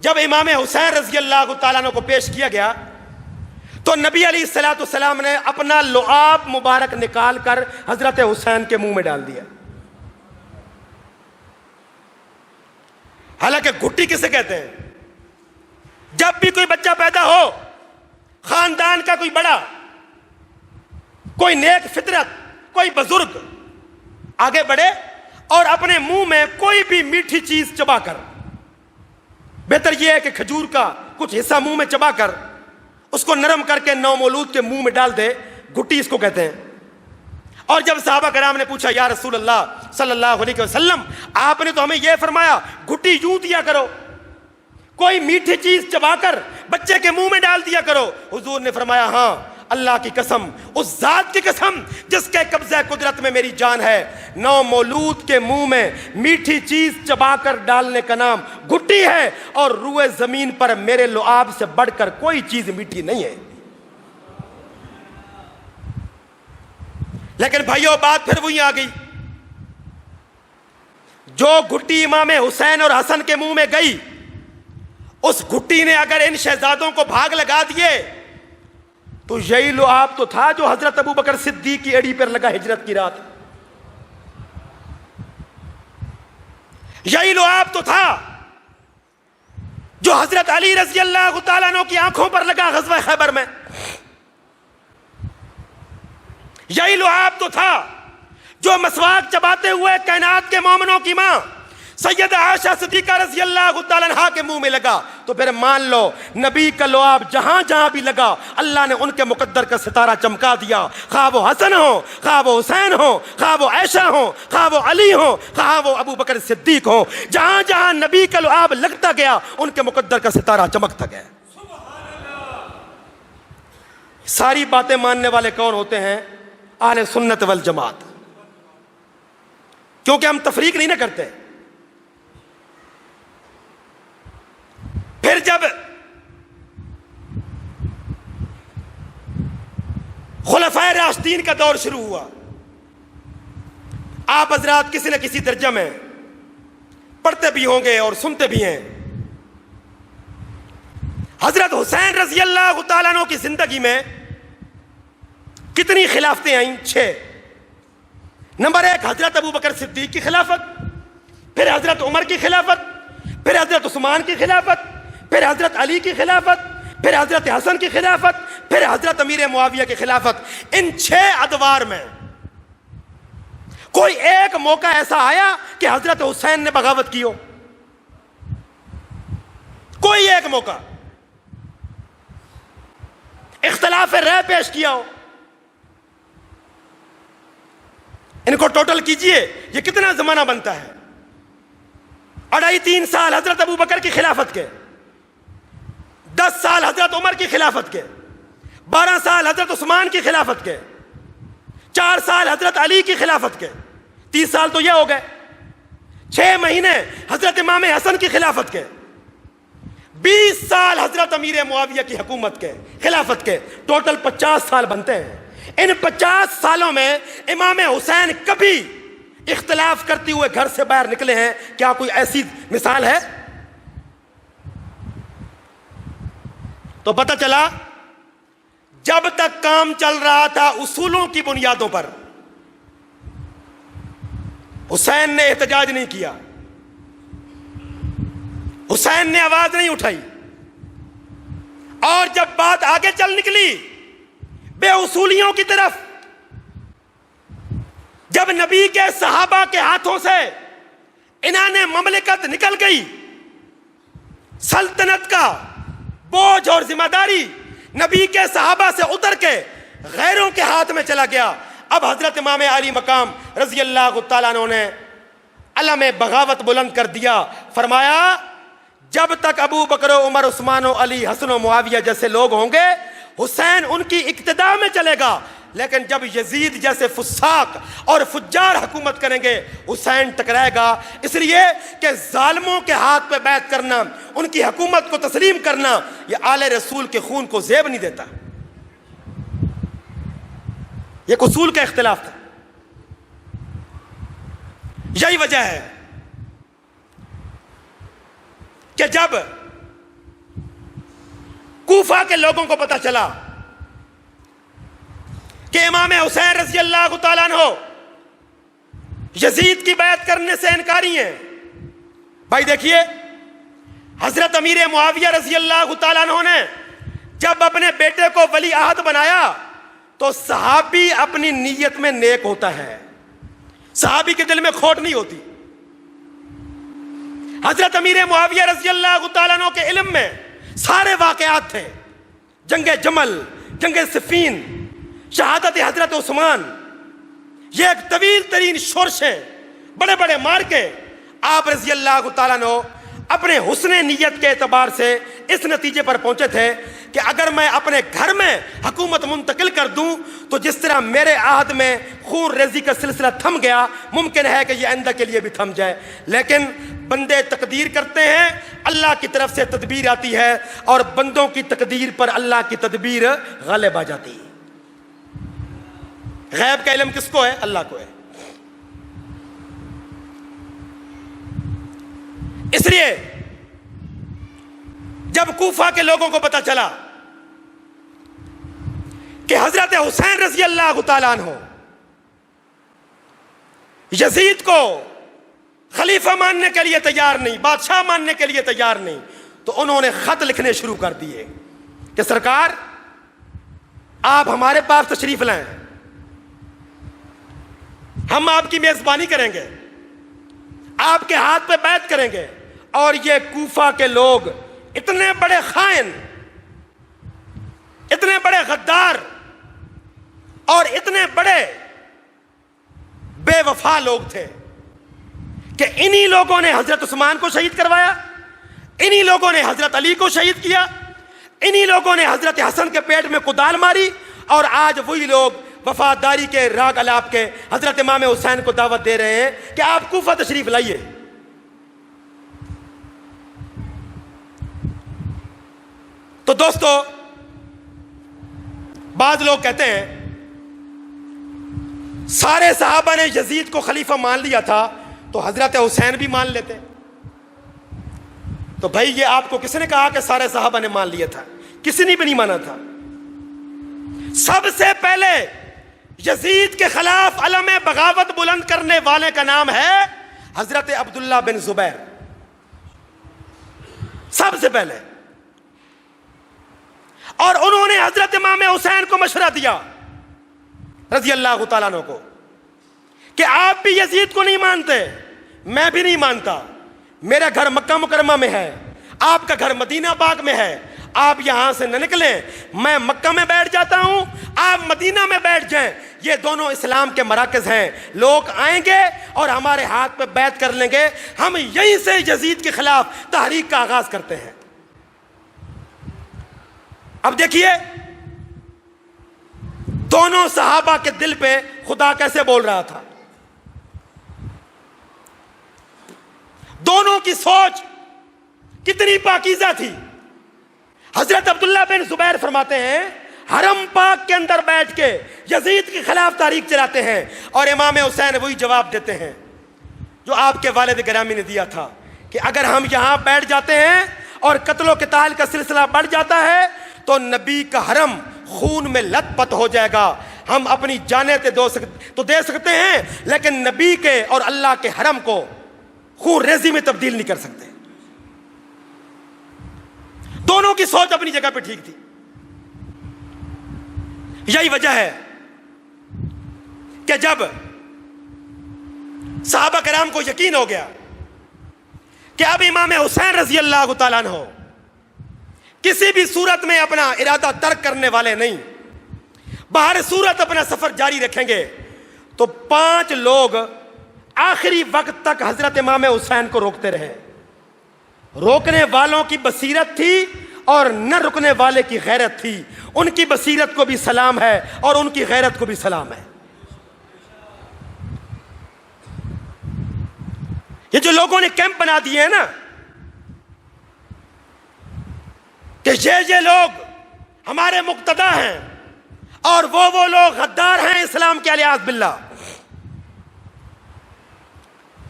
جب امام حسین رضی اللہ تعالیٰ عنہ کو پیش کیا گیا تو نبی علیہ الصلوۃ والسلام نے اپنا لعاب مبارک نکال کر حضرت حسین کے منہ میں ڈال دیا۔ حالانکہ گھٹی کسے کہتے ہیں؟ جب بھی کوئی بچہ پیدا ہو، خاندان کا کوئی بڑا، کوئی نیک فطرت، کوئی بزرگ آگے بڑھے اور اپنے منہ میں کوئی بھی میٹھی چیز چبا کر، بہتر یہ ہے کہ کھجور کا کچھ حصہ منہ میں چبا کر اس کو نرم کر کے نومولود کے منہ میں ڈال دے، گھٹی اس کو کہتے ہیں۔ اور جب صحابہ کرام نے پوچھا یا رسول اللہ صلی اللہ علیہ وسلم، آپ نے تو ہمیں یہ فرمایا گھٹی یوں دیا کرو، کوئی میٹھی چیز چبا کر بچے کے منہ میں ڈال دیا کرو، حضور نے فرمایا ہاں، اللہ کی قسم، اس ذات کی قسم جس کے قبضہ قدرت میں میری جان ہے، نومولود کے منہ میں میٹھی چیز چبا کر ڈالنے کا نام گھٹی ہے، اور روئے زمین پر میرے لعاب سے بڑھ کر کوئی چیز میٹھی نہیں ہے۔ لیکن بھائیو بات پھر وہی آ گئی، جو گھٹی امام حسین اور حسن کے منہ میں گئی، اس گھٹی نے اگر ان شہزادوں کو بھاگ لگا دیے تو یہی لعاب تو تھا جو حضرت ابو بکر صدیق کی ایڑی پر لگا ہجرت کی رات، یہی لعاب تو تھا جو حضرت علی رضی اللہ تعالیٰ عنہ کی آنکھوں پر لگا غزوہ خیبر میں، یہی لعاب تو تھا جو مسواک چباتے ہوئے کائنات کے مومنوں کی ماں سیدہ عائشہ صدیقہ رضی اللہ تعالیٰ عنہا کے منہ میں لگا۔ تو پھر مان لو نبی کا لعاب جہاں جہاں بھی لگا اللہ نے ان کے مقدر کا ستارہ چمکا دیا، خواہ وہ حسن ہو، خواہ وہ حسین ہو، خواہ وہ عائشہ ہو، خواہ وہ علی ہو، خواہ وہ ابو بکر صدیق ہو، جہاں جہاں نبی کا لعاب لگتا گیا ان کے مقدر کا ستارہ چمکتا گیا۔ ساری باتیں ماننے والے کون ہوتے ہیں؟ اہل سنت والجماعت، کیونکہ ہم تفریق نہیں نہ کرتے۔ پھر جب خلفائے راشدین کا دور شروع ہوا، آپ حضرات کسی نہ کسی درجہ میں پڑھتے بھی ہوں گے اور سنتے بھی ہیں، حضرت حسین رضی اللہ تعالیٰ عنہ کی زندگی میں کتنی خلافتیں آئیں؟ 6۔ نمبر 1 حضرت ابو بکر صدیق کی خلافت، پھر حضرت عمر کی خلافت، پھر حضرت عثمان کی خلافت، پھر حضرت علی کی خلافت، پھر حضرت حسن کی خلافت، پھر حضرت امیر معاویہ کی خلافت۔ ان 6 ادوار میں کوئی ایک موقع ایسا آیا کہ حضرت حسین نے بغاوت کی ہو؟ کوئی ایک موقع اختلاف رائے پیش کیا ہو؟ ان کو ٹوٹل کیجئے، یہ کتنا زمانہ بنتا ہے؟ 2.5-3 سال حضرت ابو بکر کی خلافت کے، 10 سال حضرت عمر کی خلافت کے، 12 سال حضرت عثمان کی خلافت کے، 4 سال حضرت علی کی خلافت کے، 30 سال تو یہ ہو گئے، 6 مہینے حضرت امام حسن کی خلافت کے، 20 سال حضرت امیر معاویہ کی حکومت کے، خلافت کے، ٹوٹل 50 سال بنتے ہیں۔ ان 50 سالوں میں امام حسین کبھی اختلاف کرتے ہوئے گھر سے باہر نکلے ہیں؟ کیا کوئی ایسی مثال ہے؟ تو پتہ چلا جب تک کام چل رہا تھا اصولوں کی بنیادوں پر، حسین نے احتجاج نہیں کیا، حسین نے آواز نہیں اٹھائی، اور جب بات آگے چل نکلی بے اصولیوں کی طرف، جب نبی کے صحابہ کے ہاتھوں سے انہوں نے مملکت نکل گئی، سلطنت کا بوجھ اور ذمہ داری نبی کے صحابہ سے اتر کے غیروں کے ہاتھ میں چلا گیا، اب حضرت امام علی مقام رضی اللہ تعالیٰ عنہ نے علم بغاوت بلند کر دیا، فرمایا جب تک ابو بکر و عمر عثمان و علی حسن و معاویہ جیسے لوگ ہوں گے حسین ان کی اقتداء میں چلے گا، لیکن جب یزید جیسے فساق اور فجار حکومت کریں گے حسین ٹکرائے گا، اس لیے کہ ظالموں کے ہاتھ پہ بیعت کرنا، ان کی حکومت کو تسلیم کرنا، یہ آل رسول کے خون کو زیب نہیں دیتا۔ یہ ایک اصول کا اختلاف تھا۔ یہی وجہ ہے کہ جب کوفہ کے لوگوں کو پتہ چلا کہ امام حسین رضی اللہ تعالیٰ عنہ یزید کی بیعت کرنے سے انکاری ہیں، بھائی دیکھیے حضرت امیر معاویہ رضی اللہ تعالیٰ عنہ نے جب اپنے بیٹے کو ولی عہد بنایا تو صحابی اپنی نیت میں نیک ہوتا ہے، صحابی کے دل میں کھوٹ نہیں ہوتی۔ حضرت امیر معاویہ رضی اللہ تعالیٰ عنہ کے علم میں سارے واقعات تھے، جنگ جمل، جنگ صفین، شہادت حضرت عثمان، یہ ایک طویل ترین شورش ہے، بڑے بڑے مارکے۔ آپ رضی اللہ تعالیٰ عنہ اپنے حسن نیت کے اعتبار سے اس نتیجے پر پہنچے تھے کہ اگر میں اپنے گھر میں حکومت منتقل کر دوں تو جس طرح میرے عہد میں خون ریزی کا سلسلہ تھم گیا، ممکن ہے کہ یہ آئندہ کے لیے بھی تھم جائے۔ لیکن بندے تقدیر کرتے ہیں، اللہ کی طرف سے تدبیر آتی ہے، اور بندوں کی تقدیر پر اللہ کی تدبیر غالب آ جاتی ہے۔ غیب کا علم کس کو ہے؟ اللہ کو ہے۔ اس لیے جب کوفہ کے لوگوں کو پتہ چلا کہ حضرت حسین رضی اللہ تعالیٰ عنہ یزید کو خلیفہ ماننے کے لیے تیار نہیں، بادشاہ ماننے کے لیے تیار نہیں، تو انہوں نے خط لکھنے شروع کر دیے کہ سرکار آپ ہمارے پاس تشریف لائیں، ہم آپ کی میزبانی کریں گے، آپ کے ہاتھ پہ بیعت کریں گے۔ اور یہ کوفہ کے لوگ اتنے بڑے خائن، اتنے بڑے غدار اور اتنے بڑے بے وفا لوگ تھے کہ انہی لوگوں نے حضرت عثمان کو شہید کروایا، انہی لوگوں نے حضرت علی کو شہید کیا، انہی لوگوں نے حضرت حسن کے پیٹ میں کدال ماری، اور آج وہی لوگ وفاداری کے راگ الاپ کے حضرت امام حسین کو دعوت دے رہے ہیں کہ آپ کوفہ تشریف لائیے۔ تو دوستو، بعض لوگ کہتے ہیں سارے صحابہ نے یزید کو خلیفہ مان لیا تھا تو حضرت حسین بھی مان لیتے۔ تو بھائی یہ آپ کو کس نے کہا کہ سارے صحابہ نے مان لیا تھا؟ کسی نے بھی نہیں مانا تھا۔ سب سے پہلے یزید کے خلاف علم بغاوت بلند کرنے والے کا نام ہے حضرت عبداللہ بن زبیر، سب سے پہلے۔ اور انہوں نے حضرت امام حسین کو مشورہ دیا رضی اللہ تعالیٰ عنہ کو کہ آپ بھی یزید کو نہیں مانتے، میں بھی نہیں مانتا، میرا گھر مکہ مکرمہ میں ہے، آپ کا گھر مدینہ پاک میں ہے، آپ یہاں سے نہ نکلیں، میں مکہ میں بیٹھ جاتا ہوں، آپ مدینہ میں بیٹھ جائیں، یہ دونوں اسلام کے مراکز ہیں، لوگ آئیں گے اور ہمارے ہاتھ پہ بیعت کر لیں گے، ہم یہیں سے یزید کے خلاف تحریک کا آغاز کرتے ہیں۔ اب دیکھیے دونوں صحابہ کے دل پہ خدا کیسے بول رہا تھا، دونوں کی سوچ کتنی پاکیزہ تھی۔ حضرت عبداللہ بن زبیر فرماتے ہیں حرم پاک کے اندر بیٹھ کے یزید کے خلاف تحریک چلاتے ہیں، اور امام حسین وہی جواب دیتے ہیں جو آپ کے والد گرامی نے دیا تھا کہ اگر ہم یہاں بیٹھ جاتے ہیں اور قتل و قتال کا سلسلہ بڑھ جاتا ہے تو نبی کا حرم خون میں لت پت ہو جائے گا، ہم اپنی جانیں تو دے سکتے ہیں لیکن نبی کے اور اللہ کے حرم کو خون ریزی میں تبدیل نہیں کر سکتے۔ دونوں کی سوچ اپنی جگہ پہ ٹھیک تھی۔ یہی وجہ ہے کہ جب صحابہ کرام کو یقین ہو گیا کہ اب امام حسین رضی اللہ تعالیٰ عنہ کسی بھی صورت میں اپنا ارادہ ترک کرنے والے نہیں، باہر صورت اپنا سفر جاری رکھیں گے، تو 5 لوگ آخری وقت تک حضرت امام حسین کو روکتے رہے۔ روکنے والوں کی بصیرت تھی اور نہ رکنے والے کی غیرت تھی، ان کی بصیرت کو بھی سلام ہے اور ان کی غیرت کو بھی سلام ہے۔ یہ جو لوگوں نے کیمپ بنا دیے ہیں نا کہ یہ لوگ ہمارے مقتدا ہیں اور وہ لوگ غدار ہیں اسلام کے الیاذ باللہ،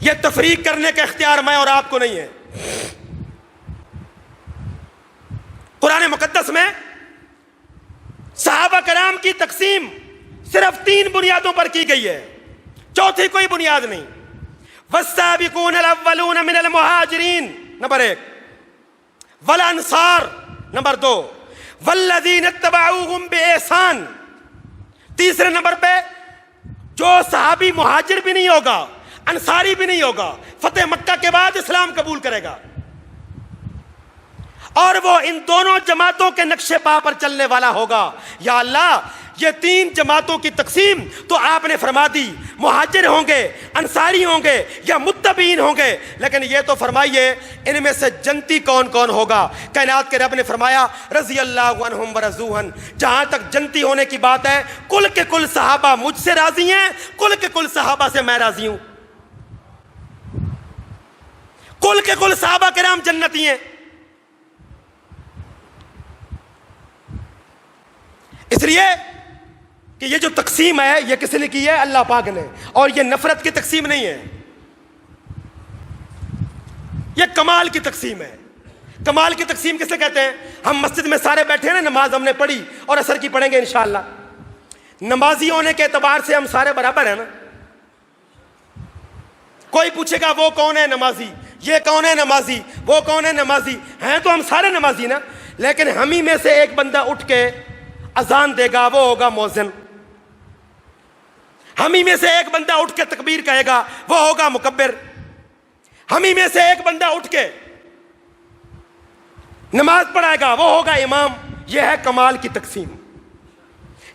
یہ تفریق کرنے کا اختیار میں اور آپ کو نہیں ہے۔ قرآن مقدس میں صحابہ کرام کی تقسیم صرف 3 بنیادوں پر کی گئی ہے، چوتھی کوئی بنیاد نہیں۔ والسابقون الاولون من المہاجرین نمبر 1، والانصار نمبر 2، والذین اتبعوہم بإحسان تیسرے نمبر پہ جو صحابی مہاجر بھی نہیں ہوگا، انصاری بھی نہیں ہوگا، فتح مکہ کے بعد اسلام قبول کرے گا اور وہ ان دونوں جماعتوں کے نقش پا پر چلنے والا ہوگا۔ یا اللہ، یہ 3 جماعتوں کی تقسیم تو آپ نے فرما دی، مہاجر ہوں گے، انصاری ہوں گے یا متبعین ہوں گے، لیکن یہ تو فرمائیے ان میں سے جنتی کون کون ہوگا؟ کائنات کے رب نے فرمایا رضی اللہ عنہم ورضوا عنہ۔ جہاں تک جنتی ہونے کی بات ہے، کل کے کل صحابہ مجھ سے راضی ہیں، کل کے کل صحابہ سے میں راضی ہوں، کل کے کل صحابہ کرام جنتی ہیں۔ اس لیے کہ یہ جو تقسیم ہے یہ کس نے کی ہے؟ اللہ پاک نے، اور یہ نفرت کی تقسیم نہیں ہے، یہ کمال کی تقسیم ہے۔ کمال کی تقسیم کسے کہتے ہیں؟ ہم مسجد میں سارے بیٹھے ہیں نا، نماز ہم نے پڑھی اور عصر کی پڑھیں گے انشاءاللہ، نمازی ہونے کے اعتبار سے ہم سارے برابر ہیں نا۔ کوئی پوچھے گا وہ کون ہے نمازی؟ یہ کون ہے نمازی، وہ کون ہے نمازی، ہیں تو ہم سارے نمازی نا، لیکن ہم ہی میں سے ایک بندہ اٹھ کے اذان دے گا، وہ ہوگا مؤذن۔ ہم ہی میں سے ایک بندہ اٹھ کے تکبیر کہے گا، وہ ہوگا مکبر۔ ہم ہی میں سے ایک بندہ اٹھ کے نماز پڑھائے گا، وہ ہوگا امام۔ یہ ہے کمال کی تقسیم۔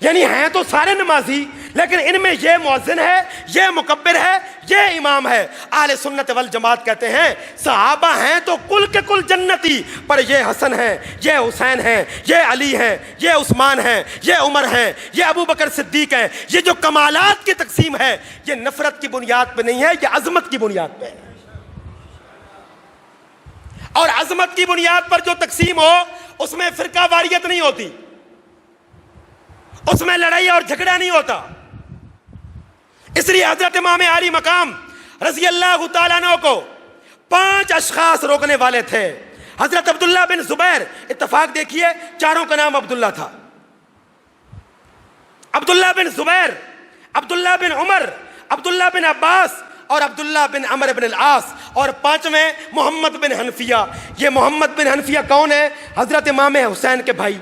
یعنی ہیں تو سارے نمازی، لیکن ان میں یہ مؤذن ہے، یہ مکبر ہے، یہ امام ہے۔ اہل سنت والجماعت کہتے ہیں صحابہ ہیں تو کل کے کل جنتی، پر یہ حسن ہے، یہ حسین ہے، یہ علی ہے، یہ عثمان ہے، یہ عمر ہے، یہ ابو بکر صدیق ہے۔ یہ جو کمالات کی تقسیم ہے، یہ نفرت کی بنیاد پہ نہیں ہے، یہ عظمت کی بنیاد پہ ہے۔ اور عظمت کی بنیاد پر جو تقسیم ہو، اس میں فرقہ واریت نہیں ہوتی، اس میں لڑائی اور جھگڑا نہیں ہوتا۔ اس لیے حضرت امام عالی مقام رضی اللہ تعالیٰ عنہ کو 5 اشخاص روکنے والے تھے۔ حضرت عبداللہ بن زبیر، اتفاق دیکھیے چاروں کا نام عبداللہ تھا۔ عبداللہ بن زبیر، عبداللہ بن عمر، عبداللہ بن عباس اور عبداللہ بن عمر بن العاص، اور 5ویں محمد بن حنفیہ۔ یہ محمد بن حنفیہ کون ہے؟ حضرت امام حسین کے بھائی،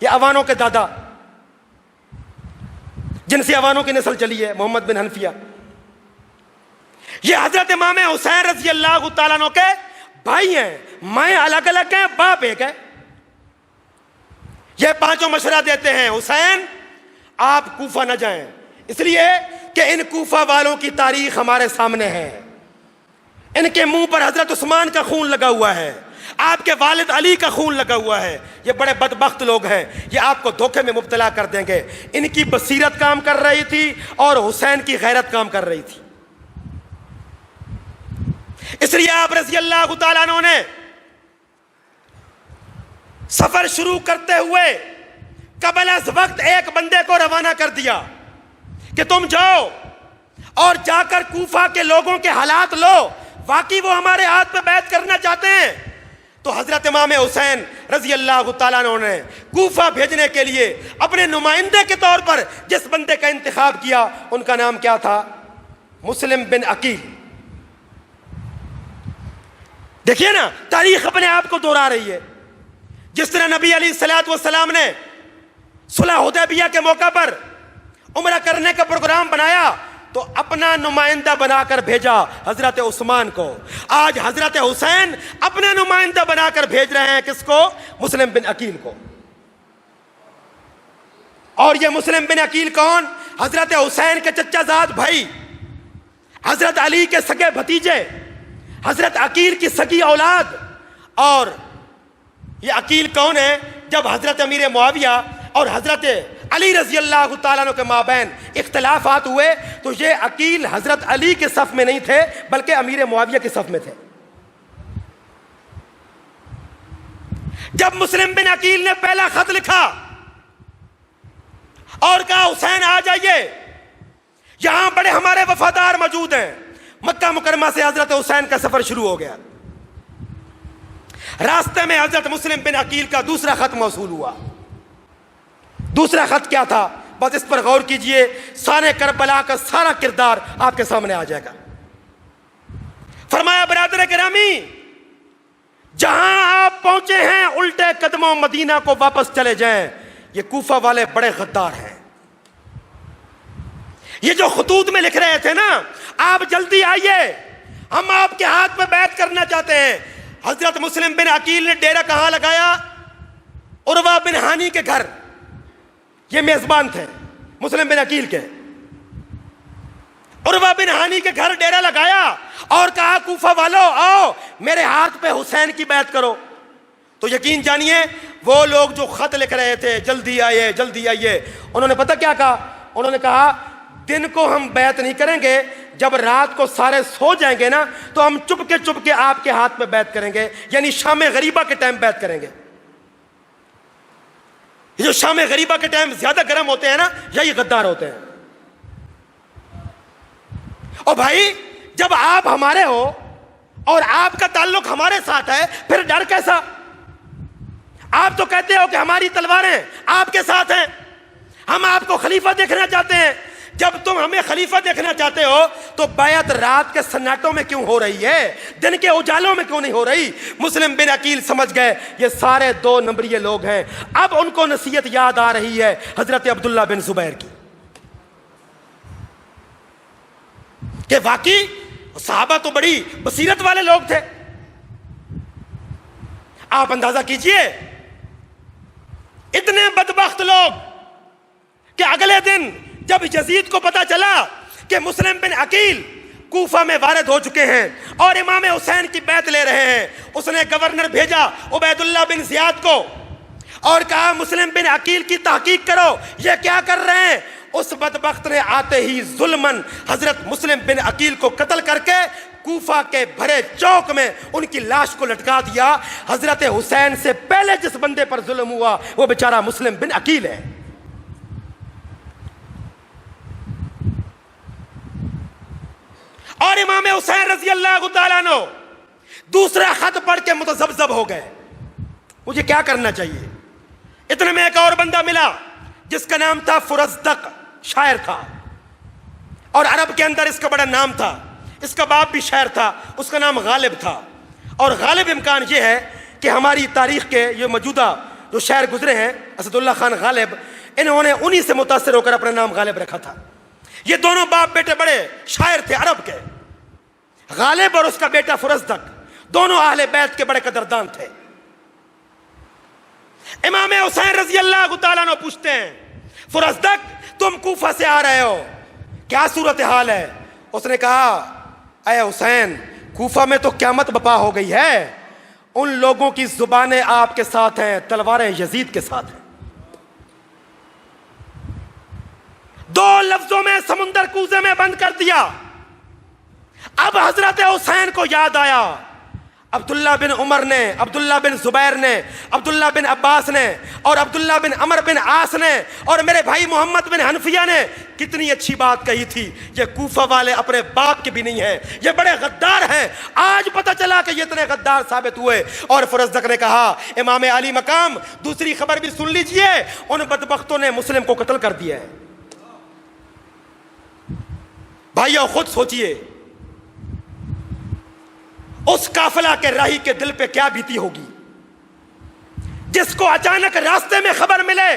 یہ اوانوں کے دادا، جن سے اوانوں کی نسل چلی ہے، محمد بن حنفیہ۔ یہ حضرت امام حسین رضی اللہ تعالیٰ عنہ کے بھائی ہیں، مائیں الگ الگ ہیں، باپ ایک ہے۔ یہ 5 مشورہ دیتے ہیں حسین آپ کوفہ نہ جائیں، اس لیے کہ ان کوفہ والوں کی تاریخ ہمارے سامنے ہے۔ ان کے منہ پر حضرت عثمان کا خون لگا ہوا ہے، آپ کے والد علی کا خون لگا ہوا ہے۔ یہ بڑے بدبخت لوگ ہیں، یہ آپ کو دھوکے میں مبتلا کر دیں گے۔ ان کی بصیرت کام کر رہی تھی اور حسین کی غیرت کام کر رہی تھی۔ اس لیے آپ رضی اللہ تعالیٰ عنہ نے سفر شروع کرتے ہوئے قبل از وقت ایک بندے کو روانہ کر دیا کہ تم جاؤ اور جا کر کوفہ کے لوگوں کے حالات لو، واقعی وہ ہمارے ہاتھ پہ بیعت کرنا چاہتے ہیں۔ تو حضرت امام حسین رضی اللہ تعالیٰ عنہ نے کوفہ بھیجنے کے لیے اپنے نمائندے کے طور پر جس بندے کا انتخاب کیا، ان کا نام کیا تھا؟ مسلم بن عقیل۔ دیکھیے نا، تاریخ اپنے آپ کو دہرا رہی ہے۔ جس طرح نبی علیہ الصلوۃ والسلام نے صلح حدیبیہ کے موقع پر عمرہ کرنے کا پروگرام بنایا تو اپنا نمائندہ بنا کر بھیجا حضرت عثمان کو۔ آج حضرت حسین اپنا نمائندہ بنا کر بھیج رہے ہیں کس کو؟ مسلم بن عقیل کو۔ اور یہ مسلم بن عقیل کون؟ حضرت حسین کے چچا زاد بھائی، حضرت علی کے سگے بھتیجے، حضرت عقیل کی سگی اولاد۔ اور یہ عقیل کون ہے؟ جب حضرت امیر معاویہ اور حضرت علی رضی اللہ تعالیٰ عنہ کے مابین اختلافات ہوئے تو یہ عقیل حضرت علی کے صف میں نہیں تھے بلکہ امیر معاویہ کے صف میں تھے۔ جب مسلم بن عقیل نے پہلا خط لکھا اور کہا حسین آ جائیے، یہاں بڑے ہمارے وفادار موجود ہیں، مکہ مکرمہ سے حضرت حسین کا سفر شروع ہو گیا۔ راستے میں حضرت مسلم بن عقیل کا دوسرا خط موصول ہوا۔ دوسرا خط کیا تھا؟ بس اس پر غور کیجئے، سارے کربلا کا سارا کردار آپ کے سامنے آ جائے گا۔ فرمایا برادر گرامی، جہاں آپ پہنچے ہیں الٹے قدموں مدینہ کو واپس چلے جائیں، یہ کوفہ والے بڑے غدار ہیں۔ یہ جو خطوط میں لکھ رہے تھے نا، آپ جلدی آئیے، ہم آپ کے ہاتھ پہ بیعت کرنا چاہتے ہیں۔ حضرت مسلم بن عقیل نے ڈیرا کہاں لگایا؟ عروہ بن ہانی کے گھر۔ یہ میزبان تھے مسلم بن عقیل کے۔ عروہ بن ہانی کے گھر ڈیرا لگایا اور کہا کوفہ والو آؤ میرے ہاتھ پہ حسین کی بیعت کرو۔ تو یقین جانیے وہ لوگ جو خط لکھ رہے تھے جلدی آئیے جلدی آئیے، انہوں نے پتہ کیا کہا؟ انہوں نے کہا دن کو ہم بیعت نہیں کریں گے، جب رات کو سارے سو جائیں گے نا تو ہم چپ کے آپ کے ہاتھ پہ بیعت کریں گے، یعنی شام غریبہ کے ٹائم بیعت کریں گے۔ یہ جو شام غریبہ کے ٹائم زیادہ گرم ہوتے ہیں نا، یہی غدار ہوتے ہیں۔ اور بھائی جب آپ ہمارے ہو اور آپ کا تعلق ہمارے ساتھ ہے، پھر ڈر کیسا؟ آپ تو کہتے ہو کہ ہماری تلواریں آپ کے ساتھ ہیں، ہم آپ کو خلیفہ دیکھنا چاہتے ہیں، جب تم ہمیں خلیفہ دیکھنا چاہتے ہو تو بیعت رات کے سناٹوں میں کیوں ہو رہی ہے، دن کے اجالوں میں کیوں نہیں ہو رہی؟ مسلم بن عقیل سمجھ گئے یہ سارے 2 نمبریے لوگ ہیں۔ اب ان کو نصیحت یاد آ رہی ہے حضرت عبداللہ بن زبیر کی کہ واقعی صحابہ تو بڑی بصیرت والے لوگ تھے۔ آپ اندازہ کیجئے اتنے بدبخت لوگ کہ اگلے دن جب یزید کو پتا چلا کہ مسلم بن عقیل کوفہ میں وارد ہو چکے ہیں اور امام حسین کی بیعت لے رہے ہیں، اس نے گورنر بھیجا عبید اللہ بن زیاد کو اور کہا مسلم بن عقیل کی تحقیق کرو، یہ کیا کر رہے ہیں؟ اس بدبخت نے آتے ہی ظلمن حضرت مسلم بن عقیل کو قتل کر کے کوفہ کے بھرے چوک میں ان کی لاش کو لٹکا دیا۔ حضرت حسین سے پہلے جس بندے پر ظلم ہوا وہ بیچارہ مسلم بن عقیل ہے۔ اور امام حسین رضی اللہ تعالیٰ عنہ دوسرا خط پڑھ کے متذبذب ہو گئے، مجھے کیا کرنا چاہیے؟ اتنے میں ایک اور بندہ ملا جس کا نام تھا فرزدق، شاعر تھا، اور عرب کے اندر اس کا بڑا نام تھا۔ اس کا باپ بھی شاعر تھا، اس کا نام غالب تھا، اور غالب امکان یہ ہے کہ ہماری تاریخ کے یہ موجودہ جو شاعر گزرے ہیں اسد اللہ خان غالب، انہوں نے انہی سے متاثر ہو کر اپنا نام غالب رکھا تھا۔ یہ دونوں باپ بیٹے بڑے شاعر تھے عرب کے، غالب اور اس کا بیٹا فرزدق، دونوں اہل بیت کے بڑے قدردان تھے۔ امام حسین رضی اللہ تعالیٰ عنہ پوچھتے ہیں فرزدق تم کوفہ سے آ رہے ہو، کیا صورتحال ہے؟ اس نے کہا اے حسین کوفہ میں تو قیامت بپا ہو گئی ہے، ان لوگوں کی زبانیں آپ کے ساتھ ہیں، تلواریں یزید کے ساتھ ہیں۔ 2 لفظوں میں سمندر کوزے میں بند کر دیا۔ اب حضرت حسین کو یاد آیا عبداللہ بن عمر نے، عبداللہ بن زبیر نے، عبداللہ بن عباس نے اور عبداللہ بن عمر بن عاص نے اور میرے بھائی محمد بن حنفیہ نے کتنی اچھی بات کہی تھی، یہ کوفہ والے اپنے باپ کے بھی نہیں ہیں، یہ بڑے غدار ہیں۔ آج پتہ چلا کہ یہ اتنے غدار ثابت ہوئے۔ اور فرزدق نے کہا امام علی مقام دوسری خبر بھی سن لیجئے، ان بدبختوں نے مسلم کو قتل کر دیا ہے۔ بھائیو خود سوچئے اس قافلہ کے راہی کے دل پہ کیا بیتی ہوگی جس کو اچانک راستے میں خبر ملے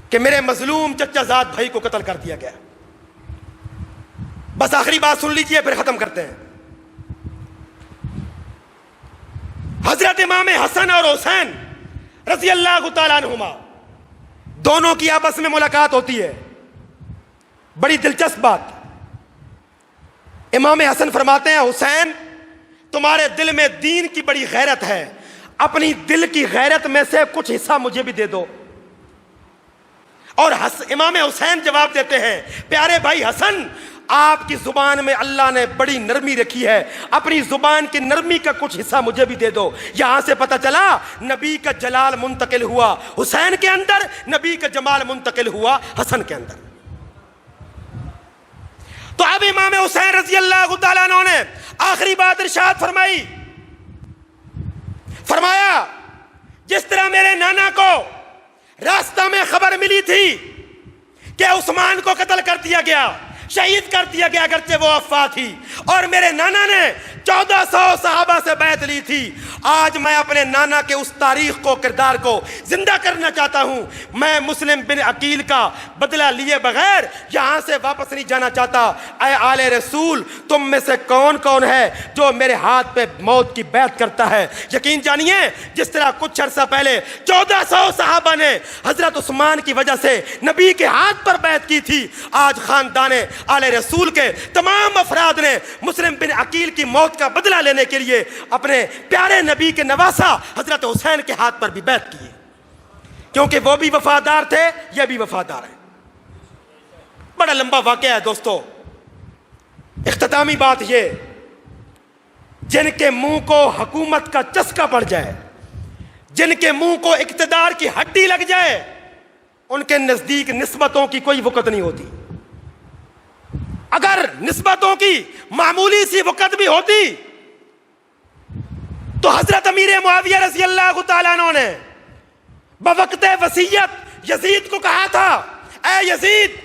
کہ میرے مظلوم چچا زاد بھائی کو قتل کر دیا گیا۔ بس آخری بات سن لیجئے پھر ختم کرتے ہیں۔ حضرت امام حسن اور حسین رضی اللہ تعالیٰ عنہما دونوں کی آپس میں ملاقات ہوتی ہے، بڑی دلچسپ بات۔ امام حسن فرماتے ہیں حسین تمہارے دل میں دین کی بڑی غیرت ہے، اپنی دل کی غیرت میں سے کچھ حصہ مجھے بھی دے دو۔ اور امام حسین جواب دیتے ہیں پیارے بھائی حسن آپ کی زبان میں اللہ نے بڑی نرمی رکھی ہے، اپنی زبان کی نرمی کا کچھ حصہ مجھے بھی دے دو۔ یہاں سے پتہ چلا نبی کا جلال منتقل ہوا حسین کے اندر، نبی کا جمال منتقل ہوا حسن کے اندر۔ تو اب امام حسین رضی اللہ تعالیٰ عنہ نے آخری بات ارشاد فرمائی، فرمایا جس طرح میرے نانا کو راستہ میں خبر ملی تھی کہ عثمان کو قتل کر دیا گیا، شہید کر دیا گیا اگرچہ وہ وفات تھی، اور میرے نانا نے 1400 صحابہ سے بیعت لی تھی، آج میں اپنے نانا کے اس تاریخ کو، کردار کو زندہ کرنا چاہتا ہوں۔ میں مسلم بن عقیل کا بدلہ لیے بغیر یہاں سے واپس نہیں جانا چاہتا۔ اے آل رسول تم میں سے کون کون ہے جو میرے ہاتھ پہ موت کی بیعت کرتا ہے؟ یقین جانیے جس طرح کچھ عرصہ پہلے 1400 صحابہ نے حضرت عثمان کی وجہ سے نبی کے ہاتھ پر بیعت کی تھی، آج خاندان آل رسول کے تمام افراد نے مسلم بن عقیل کی موت کا بدلہ لینے کے لیے اپنے پیارے نبی کے نواسا حضرت حسین کے ہاتھ پر بھی بیعت کی، کیونکہ وہ بھی وفادار تھے، یہ بھی وفادار ہے۔ بڑا لمبا واقعہ ہے دوستو۔ اختتامی بات یہ، جن کے منہ کو حکومت کا چسکا پڑ جائے، جن کے منہ کو اقتدار کی ہڈی لگ جائے، ان کے نزدیک نسبتوں کی کوئی وقت نہیں ہوتی۔ اگر نسبتوں کی معمولی سی وقت بھی ہوتی تو حضرت امیر معاویہ رضی اللہ تعالیٰ عنہ نے بوقت وصیت یزید کو کہا تھا اے یزید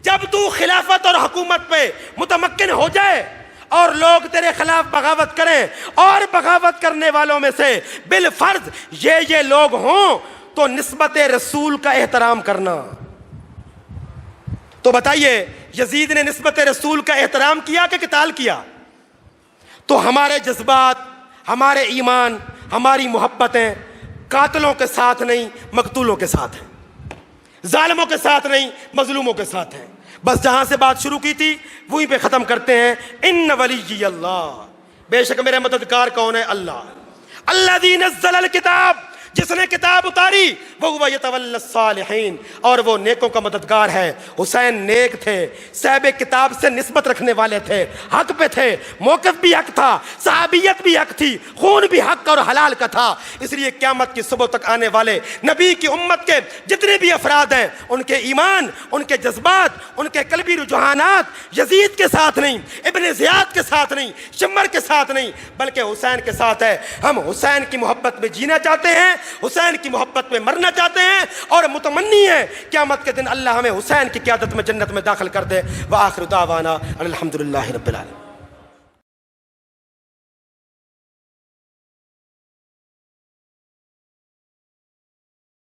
جب تو خلافت اور حکومت پہ متمکن ہو جائے اور لوگ تیرے خلاف بغاوت کریں، اور بغاوت کرنے والوں میں سے بالفرض یہ لوگ ہوں، تو نسبت رسول کا احترام کرنا۔ تو بتائیے یزید نے نسبت رسول کا احترام کیا کہ قتال کیا؟ تو ہمارے جذبات، ہمارے ایمان، ہماری محبتیں قاتلوں کے ساتھ نہیں مقتولوں کے ساتھ ہیں، ظالموں کے ساتھ نہیں مظلوموں کے ساتھ ہیں۔ بس جہاں سے بات شروع کی تھی وہیں پہ ختم کرتے ہیں۔ ان ولی اللہ، بے شک میرے مددگار کون ہے؟ اللہ، الذی نزل الکتاب، جس نے کتاب اتاری، وہ یتولی الصالحین، اور وہ نیکوں کا مددگار ہے۔ حسین نیک تھے، صاحب کتاب سے نسبت رکھنے والے تھے، حق پہ تھے، موقف بھی حق تھا، صحابیت بھی حق تھی، خون بھی حق اور حلال کا تھا۔ اس لیے قیامت کی صبح تک آنے والے نبی کی امت کے جتنے بھی افراد ہیں، ان کے ایمان، ان کے جذبات، ان کے قلبی رجحانات یزید کے ساتھ نہیں، ابن زیاد کے ساتھ نہیں، شمر کے ساتھ نہیں، بلکہ حسین کے ساتھ ہے۔ ہم حسین کی محبت میں جینا چاہتے ہیں، حسین کی محبت میں مرنا چاہتے ہیں، اور متمنی ہے قیامت کے دن اللہ ہمیں حسین کی قیادت میں جنت میں داخل کر دے۔ وآخر دعوانا الحمدللہ رب العالمین۔